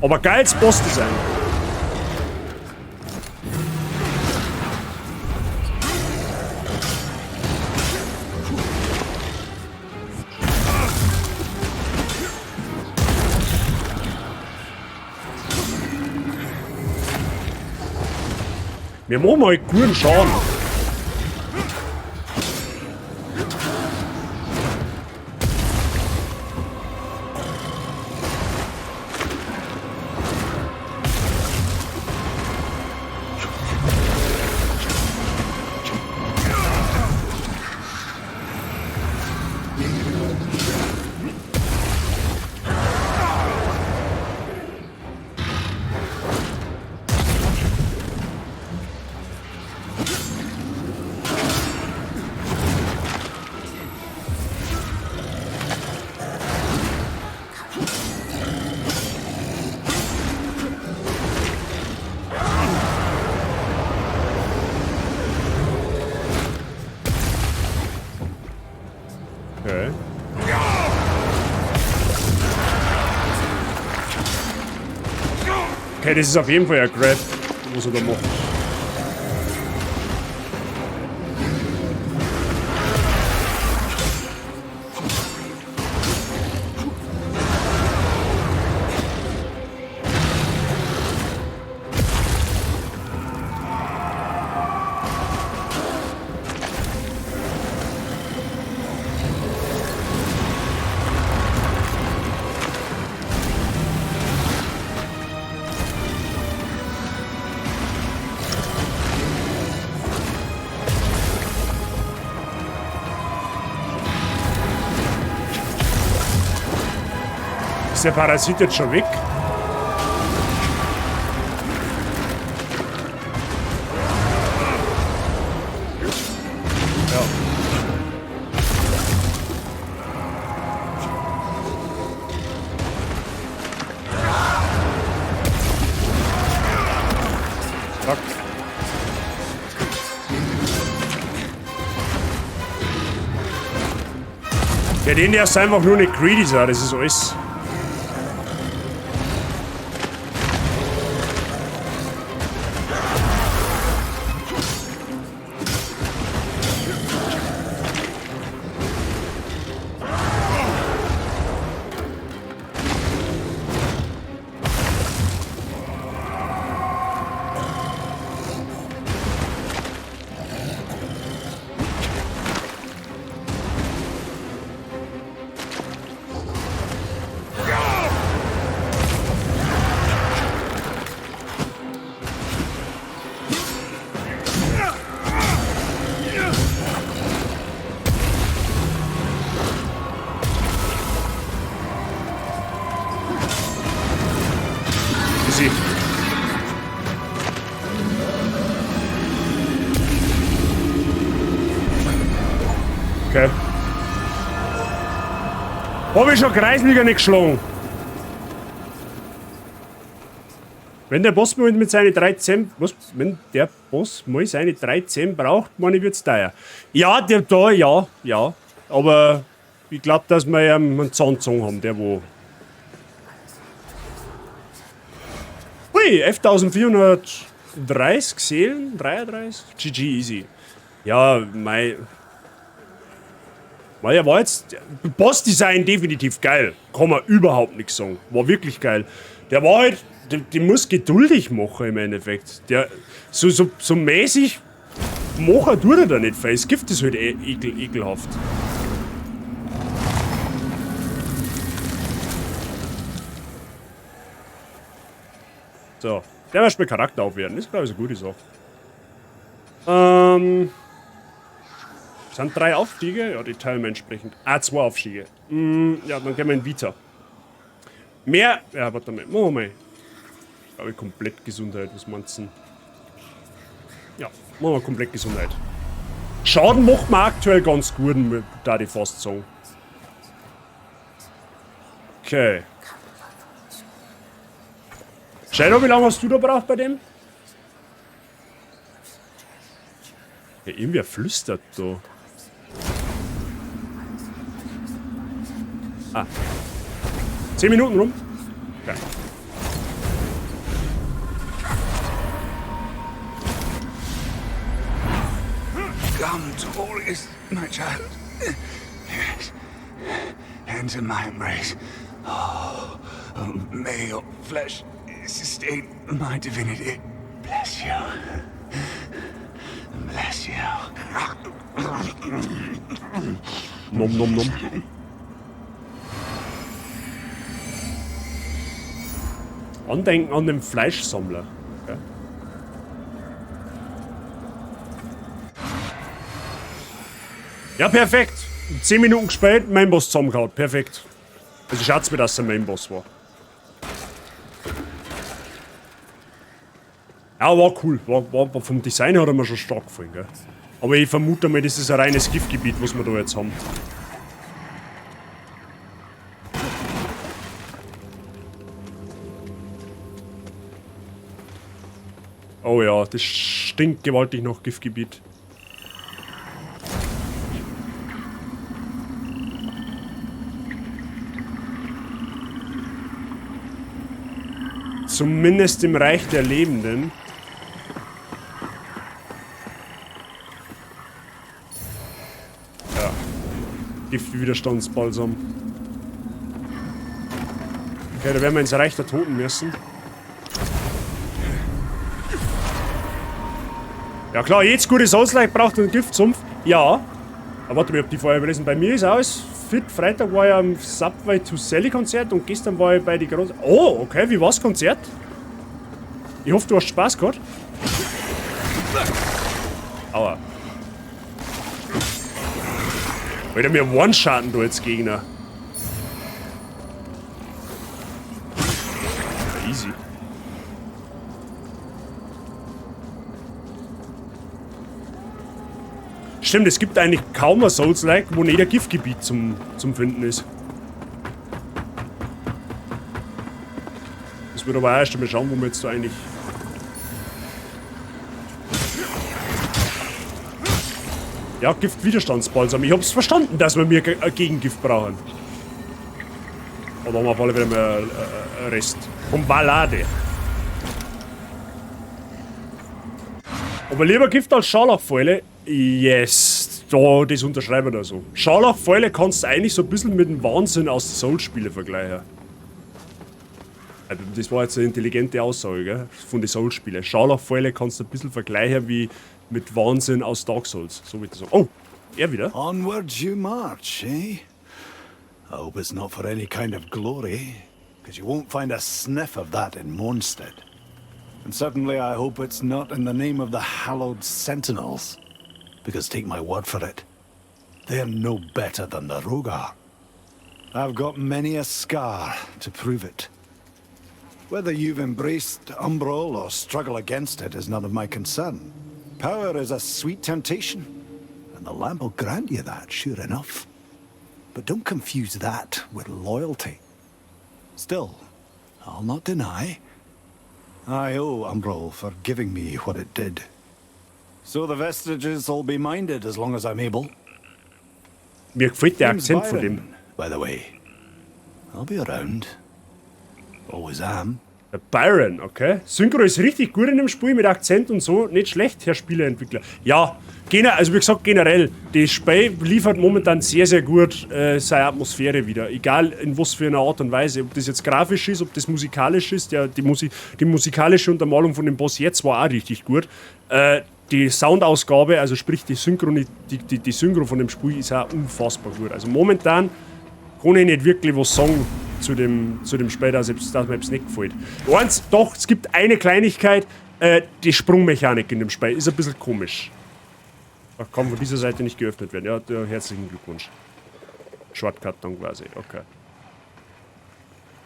A: Aber geiles Boss-Design. Wir machen mal guten Schaden. Okay. Okay, das ist auf jeden Fall ein Grab, was er da macht. Ist der Parasit jetzt schon weg? Ja. Zack. Ja, den der ist einfach nur nicht greedy, das ist alles. Easy. Okay. Hab ich schon Kreisliga nicht geschlagen. Wenn der Boss mal mit seinen 13. Wenn der Boss mal seine 13 braucht, meine ich, wird's teuer. Ja, der da, ja. Aber ich glaube, dass wir einen Zahnzong haben, der wo. Hui, 11.430 Seelen, 33. GG easy. Ja, ja, war jetzt Boss-Design definitiv geil. Kann man überhaupt nichts sagen. War wirklich geil. Der war halt, die muss geduldig machen im Endeffekt. Der, so mäßig machen tut er da nicht, weil das Gift ist halt ekelhaft. So, der wird mit Charakter aufwerten, das ist glaube ich eine gute Sache. Sind 3 Aufstiege? Ja, die teilen wir entsprechend. 2 Aufstiege. Ja, dann gehen wir in Vita. Mehr. Ja, warte mal. Machen wir mal. Ich glaube, komplett Gesundheit. Was meinst du denn? Ja, machen wir komplett Gesundheit. Schaden macht man aktuell ganz gut, da die fast sagen. Okay. Shadow, wie lange hast du da braucht bei dem? Ja, irgendwer flüstert da. Ah. 10 Minuten rum. Okay.
E: Come, Torius, my child. Yes. Enter my embrace. Oh, may your flesh sustain my divinity. Bless you. Bless you.
A: Nom nom nom. Andenken an den Fleischsammler. Okay. Ja, perfekt. 10 Minuten gespielt, Mainboss zusammengehauen. Perfekt. Also schaut's mir, dass er Mainboss war. Ja, war cool. War vom Design hat er mir schon stark gefallen, gell? Aber ich vermute mal, das ist ein reines Giftgebiet, was wir da jetzt haben. Oh ja, das stinkt gewaltig nach Giftgebiet. Zumindest im Reich der Lebenden. Ja. Giftwiderstandsbalsam. Okay, da werden wir ins Reich der Toten müssen. Ja klar, jetzt gute Souls-like braucht einen Giftsumpf. Ja. Aber warte mal, ich hab die vorher überlesen. Bei mir ist alles fit. Freitag war ich am Subway to Sally Konzert und gestern war ich bei die großen... Oh, okay, wie war's Konzert? Ich hoffe, du hast Spaß gehabt. Aua. Alter, wir one-shotten da jetzt Gegner. Ja, easy. Stimmt, es gibt eigentlich kaum ein Souls-like, wo nicht ein Giftgebiet zum Finden ist. Das wird aber auch erst einmal schauen, wo wir jetzt da eigentlich... Ja, Giftwiderstandsbalsam. Ich hab's verstanden, dass wir mir Gegengift brauchen. Oder haben wir auf alle Fälle mal einen Rest. Vom Ballade. Aber lieber Gift als Scharlachfäule. Yes. Da, das unterschreiben wir da so. Scharlachfäule kannst du eigentlich so ein bisschen mit dem Wahnsinn aus den Souls-Spielen vergleichen. Also, das war jetzt eine intelligente Aussage, gell? Von den Souls-Spielen. Scharlachfäule kannst du ein bisschen vergleichen wie mit Wahnsinn aus Dark Souls. So wird das so. Oh, er wieder.
I: Onwards you march, eh? I hope it's not for any kind of glory, because you won't find a sniff of that in Mondstadt. And certainly I hope it's not in the name of the hallowed Sentinels, because take my word for it, they're no better than the Rogar. I've got many a scar to prove it. Whether you've embraced Umbral or struggle against it is none of my concern. Power is a sweet temptation, and the lamp will grant you that, sure enough. But don't confuse that with loyalty. Still, I'll not deny, I owe Umbral for giving me what it did. So the vestiges will be minded as long as I'm able.
A: Mir gefällt der Akzent von dem.
I: By the way, I'll be around. Always am.
A: Der Byron, okay. Synchro ist richtig gut in dem Spiel mit Akzent und so. Nicht schlecht, Herr Spieleentwickler. Ja, also wie gesagt, generell. Das Spiel liefert momentan sehr, sehr gut seine Atmosphäre wieder. Egal in was für einer Art und Weise. Ob das jetzt grafisch ist, ob das musikalisch ist. Ja, die musikalische Untermalung von dem Boss jetzt war auch richtig gut. Die Soundausgabe, also sprich die Synchro von dem Spiel ist auch unfassbar gut. Also momentan kann ich nicht wirklich was sagen zu dem Spiel, dass mir es nicht gefällt. Doch, es gibt eine Kleinigkeit, die Sprungmechanik in dem Spiel ist ein bisschen komisch. Ach, kann von dieser Seite nicht geöffnet werden. Ja, herzlichen Glückwunsch. Shortcut dann quasi, okay.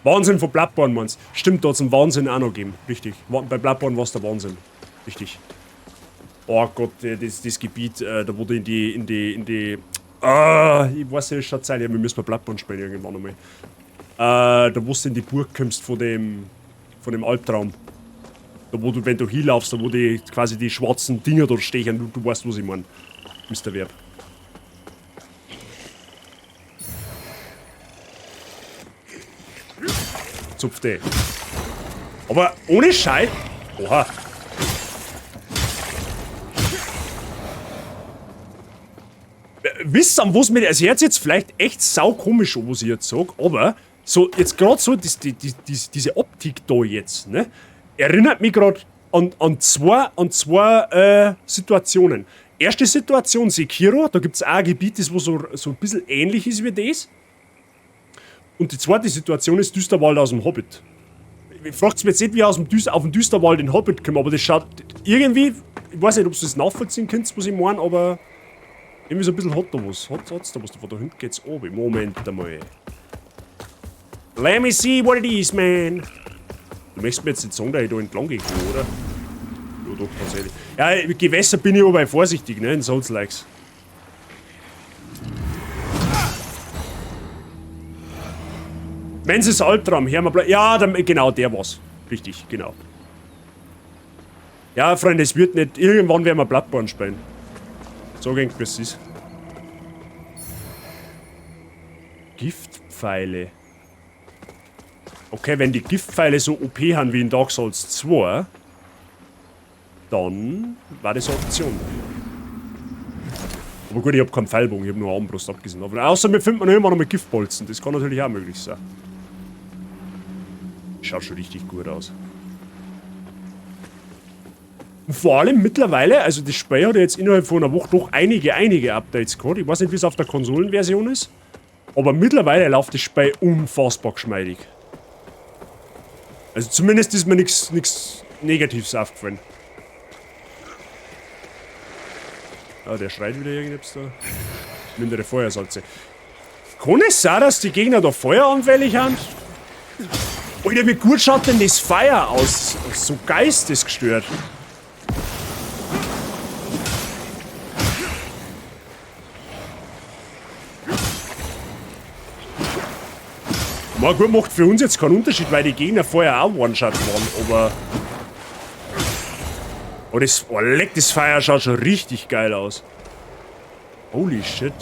A: Wahnsinn von Bloodborne, meinst du? Stimmt, da hat es einen Wahnsinn auch noch gegeben. Richtig. Bei Bloodborne war es der Wahnsinn. Richtig. Oh Gott, das Gebiet, da wo du in die ich weiß nicht, schaut Zeit, wir müssen mal Bloodborne spielen irgendwann einmal. Da wo du in die Burg kommst von dem Albtraum. Da wo du, wenn du hinlaufst, da wo quasi die schwarzen Dinger dort stechen, du weißt, was ich meine. Mr. Verb. Zupfte. Aber ohne Scheiß. Oha. Wisst ihr, was mir das Herz jetzt vielleicht echt saukomisch an, was ich jetzt sage, aber so jetzt gerade so diese Optik da jetzt, ne, erinnert mich gerade an zwei Situationen. Erste Situation, Sekiro, da gibt es auch ein Gebiet, das wo so ein bisschen ähnlich ist wie das. Und die zweite Situation ist Düsterwald aus dem Hobbit. Ich frage mich jetzt nicht, wie ich auf dem Düsterwald in Hobbit komme, aber das schaut irgendwie, ich weiß nicht, ob ihr das nachvollziehen könnt, was ich meine, aber irgendwie so ein bisschen hat da was. Hat's da was? Von da hinten geht's oben. Moment einmal. Let me see what it is, man. Du möchtest mir jetzt nicht sagen, dass ich da entlang gehe, oder? Ja, doch, tatsächlich. Ja, Gewässer bin ich aber vorsichtig, ne, in Souls-Likes. Wenn sie es Albtraum, ja, genau, der war's. Richtig, genau. Ja, Freunde, es wird nicht. Irgendwann werden wir Bloodborne spielen. So ging es ist. Giftpfeile. Okay, wenn die Giftpfeile so OP haben wie in Dark Souls 2, dann war das eine Option. Aber gut, ich habe keinen Pfeilbogen, ich habe nur Armbrust abgesehen. Aber außer mir findet man immer noch mit Giftbolzen, das kann natürlich auch möglich sein. Schaut schon richtig gut aus. Und vor allem mittlerweile, also das Spiel hat ja jetzt innerhalb von einer Woche doch einige Updates gehabt. Ich weiß nicht, wie es auf der Konsolenversion ist. Aber mittlerweile läuft das Spiel unfassbar geschmeidig. Also zumindest ist mir nichts Negatives aufgefallen. Ah, der schreit wieder irgendetwas da. Mindere Feuersalze. Kann es sein, dass die Gegner da feueranfällig sind? Alter, wie gut schaut denn das Feuer aus? So geistesgestört. Na gut, macht für uns jetzt keinen Unterschied, weil die Gegner vorher auch One-Shot waren, aber... Oh, das Feuer schaut schon richtig geil aus. Holy shit.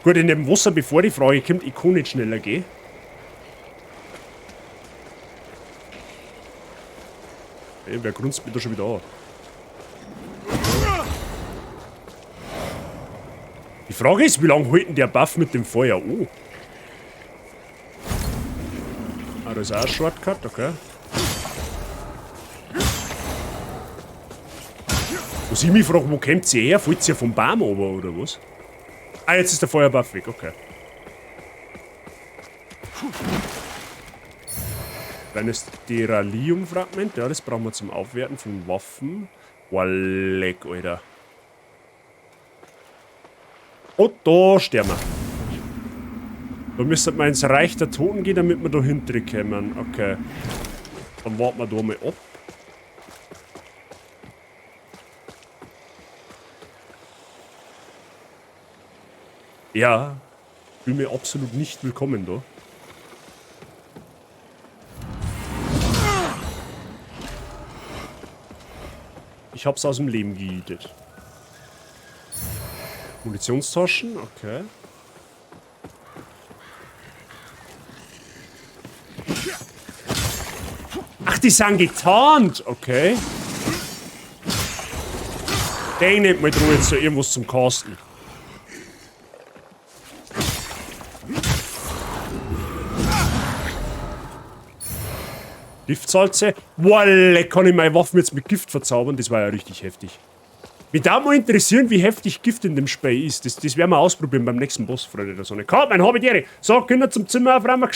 A: Gut, in dem Wasser, bevor die Frage kommt, ich kann nicht schneller gehen. Ey, wer grunzt mich da schon wieder an? Die Frage ist, wie lange hält denn der Buff mit dem Feuer an? Ah, da ist auch ein Shortcut, okay. Was ich mich frage, wo kommt sie her? Fällt sie ja vom Baum runter, oder was? Ah, jetzt ist der Feuerbuff weg, okay. Kleines Deralium-Fragment, ja, das brauchen wir zum Aufwerten von Waffen. Oh, leck, Alter. Und da sterben wir. Da müssen wir ins Reich der Toten gehen, damit wir da hinten kommen. Okay. Dann warten wir da mal ab. Ja, ich fühle mich absolut nicht willkommen da. Ich hab's aus dem Leben gejätet. Munitionstaschen, okay. die sind getarnt. Okay. Den nimmt mal drum jetzt so irgendwas zum Casten. Giftsalze. Wolle, kann ich meine Waffen jetzt mit Gift verzaubern? Das war ja richtig heftig. Mich da mal interessieren, wie heftig Gift in dem Spiel ist. Das werden wir ausprobieren beim nächsten Boss, Freunde der Sonne. Mein Habitiere. So, Kinder zum Zimmer auf Rammer.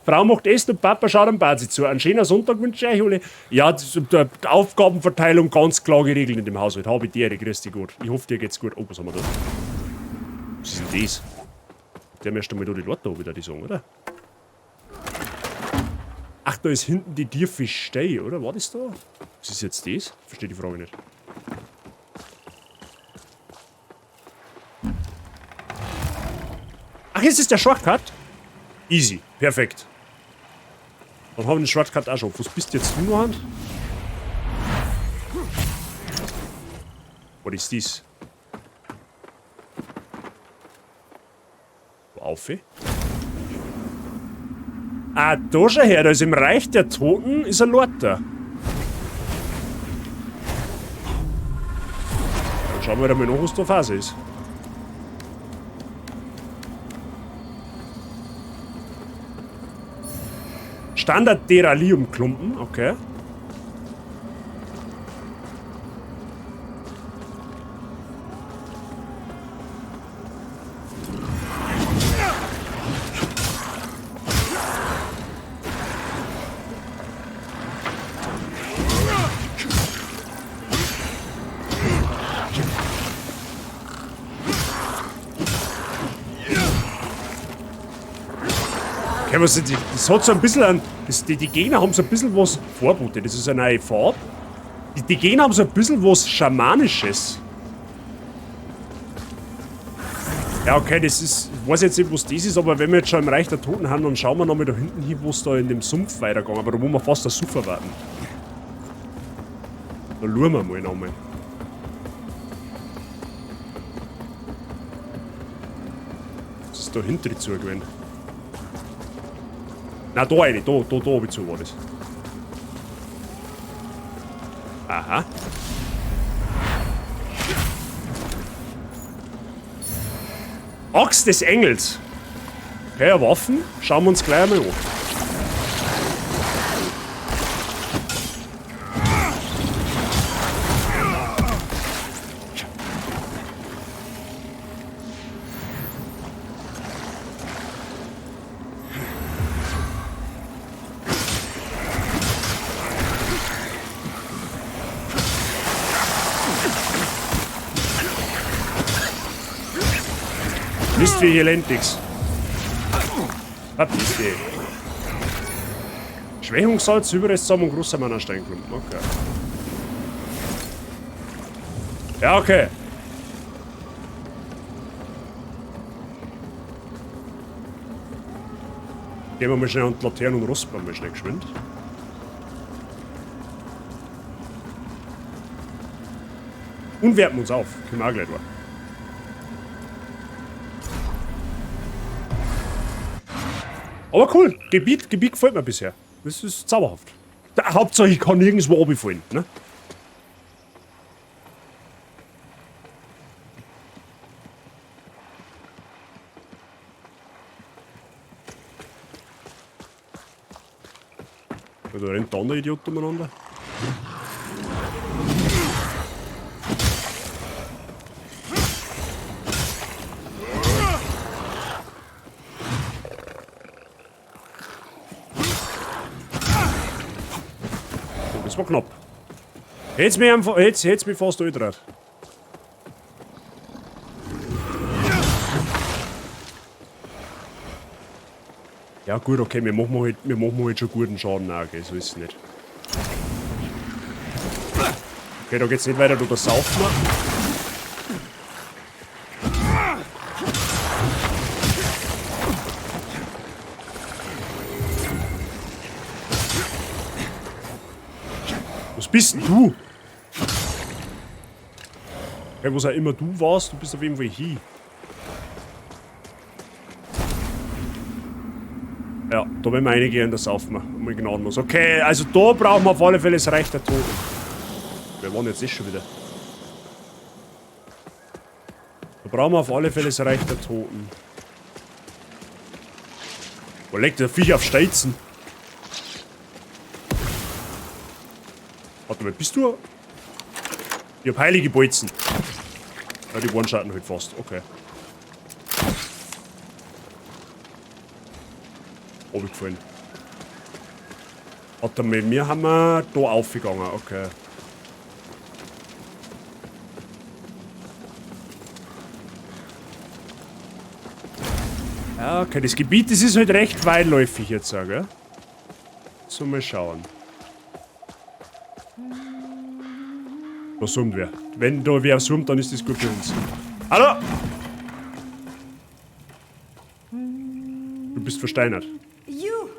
A: Frau macht Essen und Papa schaut am Bad zu. Einen schönen Sonntag wünsche ich euch alle. Ja, die Aufgabenverteilung ganz klar geregelt in dem Haushalt. Habitiere, grüß dich gut. Ich hoffe, dir geht's gut. Oh, was haben wir da? Was ist denn das? Der haben erst einmal da die Leute da wieder, die sagen, oder? Ach, da ist hinten die Tierfischstei, oder? War das da? Was ist jetzt das? Verstehe die Frage nicht. Ach, jetzt ist der Shortcut? Easy. Perfekt. Dann haben wir den Shortcut auch schon. Was bist jetzt du noch? Was ist das? Auf. Ah, da schon her. Da ist im Reich der Toten ist ein Lord da. Dann schauen wir mal nach, was da Phase ist. Standard Deralium-Klumpen, okay. Okay, was ist das hat so ein bisschen an. Die Gegner haben so ein bisschen was Vorbote. Das ist eine neue Farbe. Die Gegner haben so ein bisschen was Schamanisches. Ja, okay, das ist. Ich weiß jetzt nicht, was das ist, aber wenn wir jetzt schon im Reich der Toten haben, dann schauen wir nochmal da hinten hin, wo es da in dem Sumpf weitergeht. Aber da muss man fast das Sumpf warten. Da schauen wir mal nochmal. Was ist da hinten zu gewesen? Na, da eine, da oben zu war das. Aha. Axt des Engels. Okay, Waffen. Schauen wir uns gleich einmal an. Mist wie Helentix. Verpiss dich. Schwächungssalz, Überrestsamen und großer Mannersteinklumpen. Okay. Ja, okay. Gehen wir mal schnell an die Laternen und Rostbahn mal schnell geschwind. Und werten uns auf. Können wir auch gleich warten. Aber cool, Gebiet gefällt mir bisher. Das ist zauberhaft. Hauptsache ich kann nirgendwo runterfallen, ne? Da rennt der andere Idiot umeinander. Das war knapp. Hätt's mich fast durchgedreht. Ja gut, okay, wir machen halt schon guten Schaden auch, okay, so ist es nicht. Okay, da geht's nicht weiter, du das saufen wir. Was bist denn du? Ja, was auch immer du warst, du bist auf jeden Fall hier. Ja, da werden wir reingehen, das saufen wir. Mal gnadenlos. Okay, also da brauchen wir auf alle Fälle das Reich der Toten. Wir waren jetzt schon wieder. Da brauchen wir auf alle Fälle das Reich der Toten. Wo legt der Viech auf Steizen? Warte mal, bist du? Ich hab heilige Bolzen. Ja, die One-Shotten halt fast. Okay. Gefallen. Warte mal, wir haben da aufgegangen. Okay. Ja, okay, das Gebiet, das ist halt recht weitläufig jetzt, gell? So, mal schauen. Da zoomt wer. Wenn da wer zoomt, dann ist das gut für uns. Hallo! Du bist versteinert.
J: You!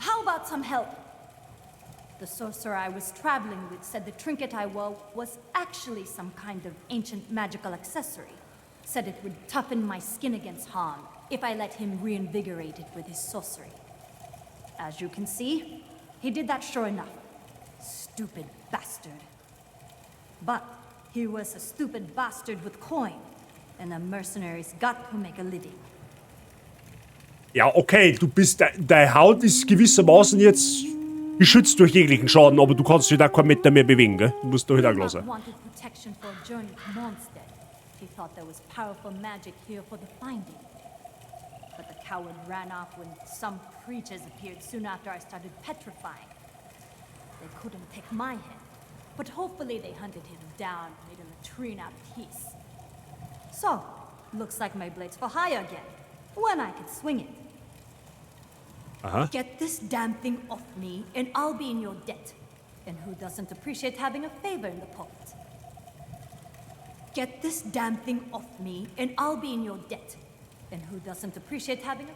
J: How about some help? The sorcerer I was traveling with said the trinket I wore was actually some kind of ancient magical accessory. Said it would toughen my skin against harm if I let him reinvigorate it with his sorcery. As you can see, he did that sure enough. Stupid bastard. But he was a stupid bastard with coin, and the mercenaries got to make a living.
A: Ja, okay, du bist, deine Haut ist gewissermaßen jetzt geschützt durch jeglichen Schaden, aber du kannst dich da keinen Meter mehr bewegen, gell? Du musst da halt auch lassen.
J: He thought there was powerful magic here for the finding. But the coward ran off when some creatures appeared soon after I started petrifying. They couldn't take my head, but hopefully they hunted him down, made a latrine out of peace. So, looks like my blade's for hire again, when I can swing it. Get this damn thing off me, and I'll be in your debt. And who doesn't appreciate having a favor in the pocket? Get this damn thing off me, and I'll be in your debt. And who doesn't appreciate having a...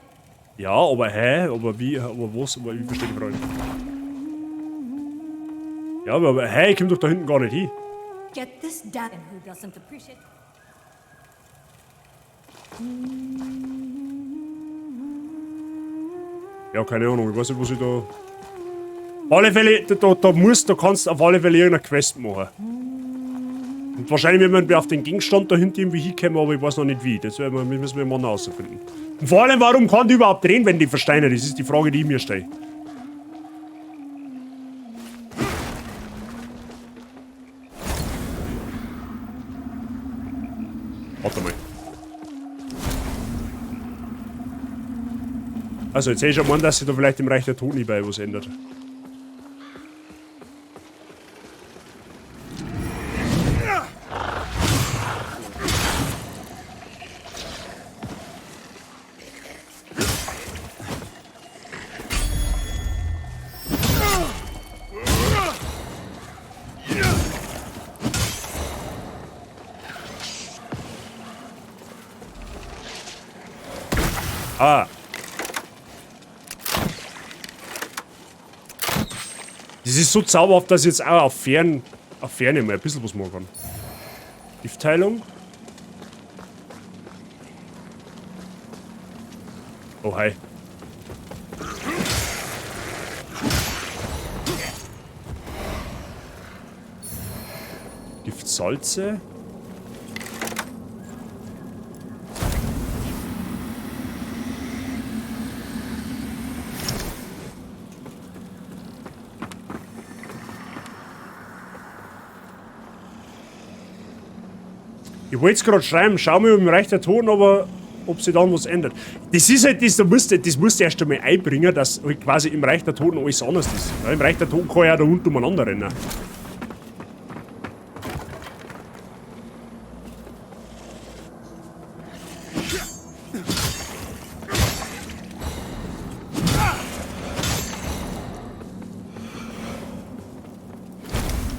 A: Ja, aber aber wie, aber was, aber ich verstehe die Frage. Ja, aber ich komm doch da hinten gar nicht hin.
J: Get this damn... And who doesn't appreciate...
A: Ja, keine Ahnung, ich weiß nicht, was ich da... Auf alle Fälle, da kannst du auf alle Fälle irgendeine Quest machen. Und wahrscheinlich werden wir auf den Gegenstand da hinten irgendwie hinkommen, aber ich weiß noch nicht wie. Das müssen wir mal herausfinden. Und vor allem, warum kann die überhaupt drehen, wenn die versteinert ist? Das ist die Frage, die ich mir stelle. Warte mal. Also, jetzt sehe ich schon mal, dass sich da vielleicht im Reich der Toten bei was ändert. Ah. Das ist so zauberhaft, dass ich jetzt auch auf Ferne mal ein bisschen was machen kann. Giftheilung. Oh, hi. Giftsalze. Ich wollte es gerade schreiben, schau mal im Reich der Toten, aber ob sich dann was ändert. Das ist halt das, das musst du erst einmal einbringen, dass halt quasi im Reich der Toten alles anders ist. Ja, im Reich der Toten kann ja der Hund umeinander rennen.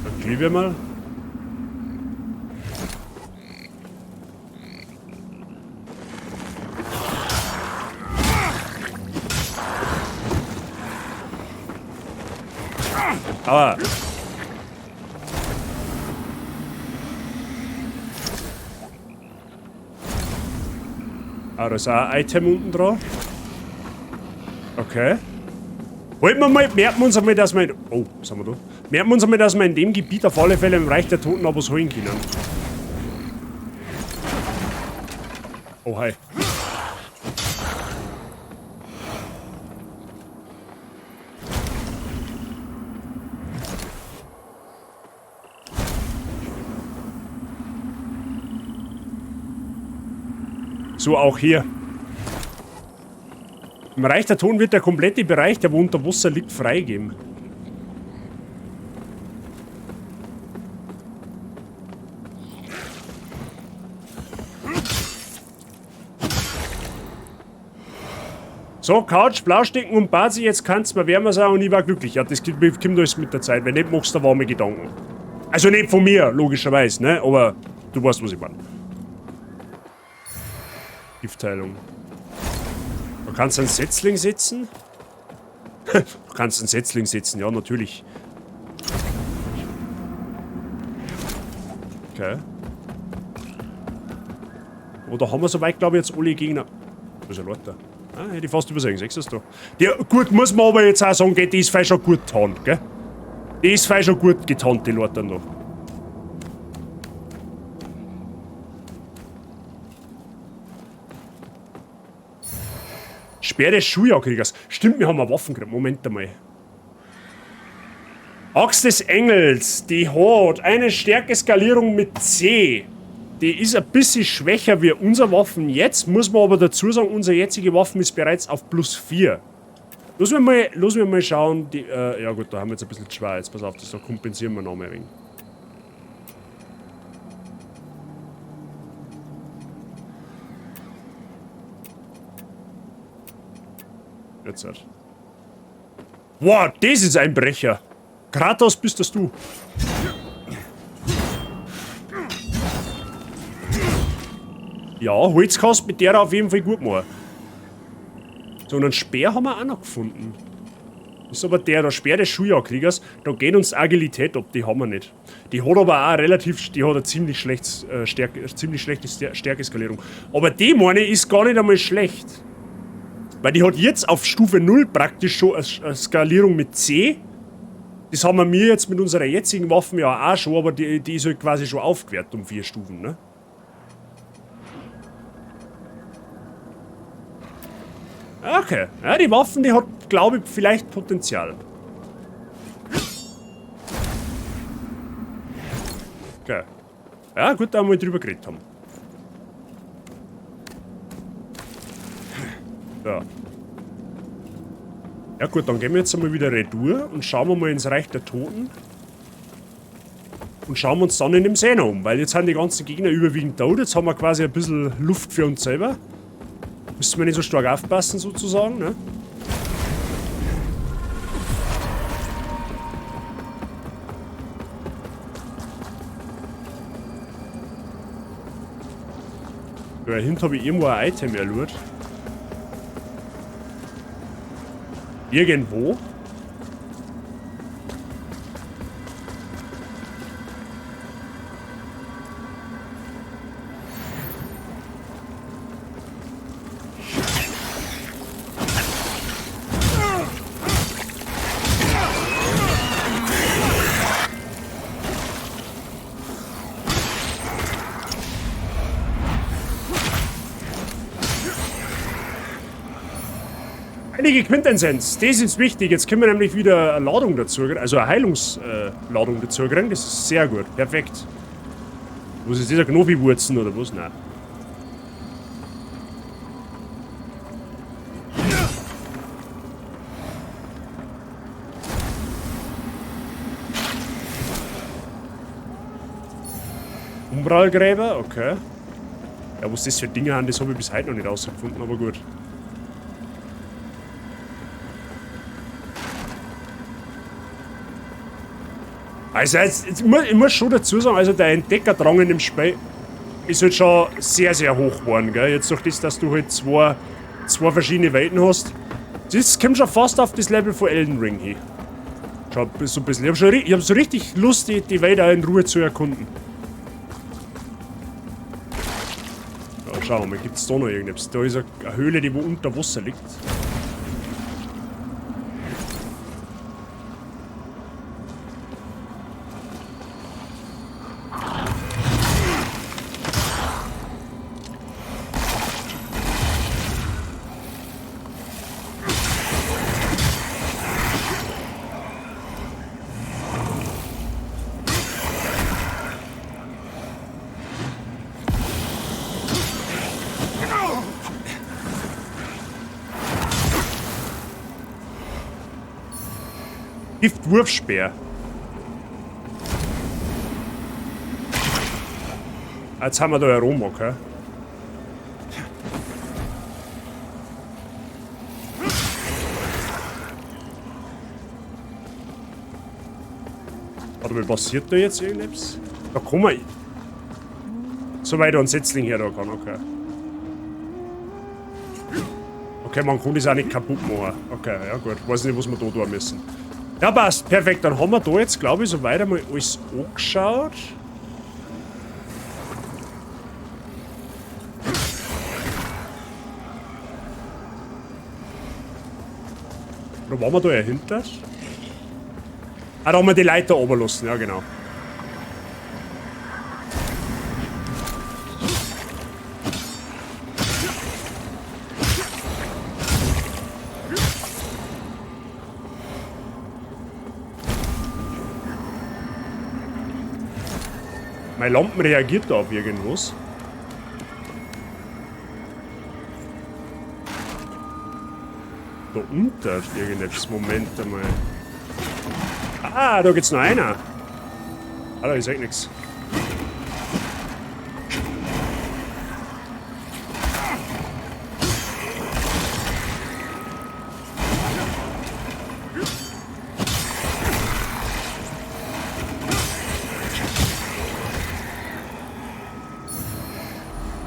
A: Dann klieben wir mal. Aber da ist auch ein Item unten dran. Okay. Merken wir uns einmal, dass wir... Oh, was haben wir da? Merken wir uns einmal, dass wir in dem Gebiet auf alle Fälle im Reich der Toten noch was holen können. Oh, hi. So, auch hier. Im Reich der Toten wird der komplette Bereich, der wo unter Wasser liegt, freigeben. So, Couch, Blaustecken und Basi, jetzt kannst du mir wärmer sein und ich war glücklich. Ja, das kommt alles mit der Zeit, wenn nicht, machst du warme Gedanken. Also nicht von mir, logischerweise, ne? Aber du weißt, was ich meine. Giftheilung. Du kannst einen Setzling setzen? Du kannst einen Setzling setzen, ja, natürlich. Okay. Oder haben wir soweit, glaube ich, jetzt alle Gegner. Was ist ja Leute? Ah, hätte ich fast übersehen, siehst du das da? Ja, gut, muss man aber jetzt auch sagen, die ist fein schon gut getan, gell? Die ist fein schon gut getan, die Leute noch. Speer des Schuljagdkriegers. Stimmt, wir haben eine Waffen gekriegt. Moment einmal. Axt des Engels. Die hat eine Stärkeskalierung mit C. Die ist ein bisschen schwächer wie unsere Waffen jetzt. Muss man aber dazu sagen, unsere jetzige Waffen ist bereits auf +4. Lass mir mal schauen. Die, ja gut, da haben wir jetzt ein bisschen schwer. Jetzt pass auf, das da kompensieren wir noch mal ein wenig. Jetzt halt. Wow, das ist ein Brecher. Kratos bist das du. Ja, Holz kannst mit der auf jeden Fall gut machen. So, und einen Speer haben wir auch noch gefunden. Das ist aber der Speer des Schuljagdkriegers. Da geht uns Agilität ab, die haben wir nicht. Die hat aber auch relativ, die hat eine ziemlich schlechte Stärkeskalierung. Aber die, meine ich, ist gar nicht einmal schlecht. Weil die hat jetzt auf Stufe 0 praktisch schon eine Skalierung mit C. Das haben wir jetzt mit unserer jetzigen Waffen ja auch schon, aber die ist halt quasi schon aufgewertet um 4 Stufen, ne? Okay, ja, die Waffen, die hat, glaube ich, vielleicht Potenzial. Okay. Ja, gut, da wir drüber geredet haben. Ja. Ja gut, dann gehen wir jetzt einmal wieder retour und schauen wir mal ins Reich der Toten. Und schauen wir uns dann in dem See noch um, weil jetzt sind die ganzen Gegner überwiegend tot. Jetzt haben wir quasi ein bisschen Luft für uns selber. Müssen wir nicht so stark aufpassen, sozusagen, ne? Da hinten habe ich irgendwo ein Item erlurt. Irgendwo? Einige Quintessenz, das ist wichtig. Jetzt können wir nämlich wieder eine Ladung dazu kriegen, also eine Heilungsladung dazu kriegen. Das ist sehr gut, perfekt. Was ist dieser Knobi-Wurzen oder was? Nein. Umbrallgräber, okay. Ja, was das für Dinge haben, das habe ich bis heute noch nicht rausgefunden, aber gut. Also ich muss schon dazu sagen, also der Entdeckerdrang in dem Spiel ist halt schon sehr, sehr hoch geworden, gell? Jetzt durch das, dass du halt zwei verschiedene Welten hast. Das kommt schon fast auf das Level von Elden Ring hin. Schau, so ein bisschen. Ich hab so richtig Lust, die Welt auch in Ruhe zu erkunden. Ja, schauen wir mal, gibt es da noch irgendetwas? Da ist eine Höhle, die wo unter Wasser liegt. Giftwurfspeer. Jetzt haben wir da herum, okay? Warte mal, passiert da jetzt irgendwas? Da kommen wir. Soweit ein Setzling her da kann, okay. Okay, man kann das auch nicht kaputt machen. Okay, ja gut. Weiß nicht, was wir da tun müssen. Ja, passt. Perfekt. Dann haben wir da jetzt, glaube ich, soweit einmal alles angeschaut. Oder waren wir da ja hinter? Ah, da haben wir die Leiter runterlassen, ja genau. Meine Lampen reagiert da auf irgendwas. Da unten irgendetwas. Moment einmal. Ah, da geht's noch einer. Ah, da ist echt nichts.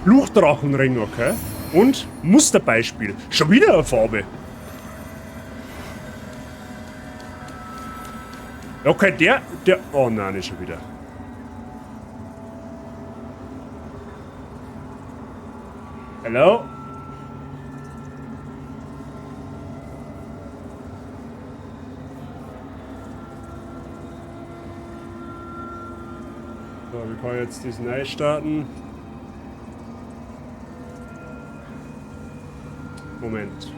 A: Fluchdrachenring, okay. Und Musterbeispiel. Schon wieder eine Farbe. Okay, der. Oh nein, nicht schon wieder. Hallo? So, wir können jetzt diesen neu starten. Moment.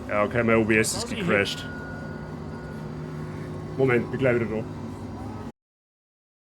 A: Ja, okay, mein OBS ist gecrashed. Moment, bin gleich wieder da.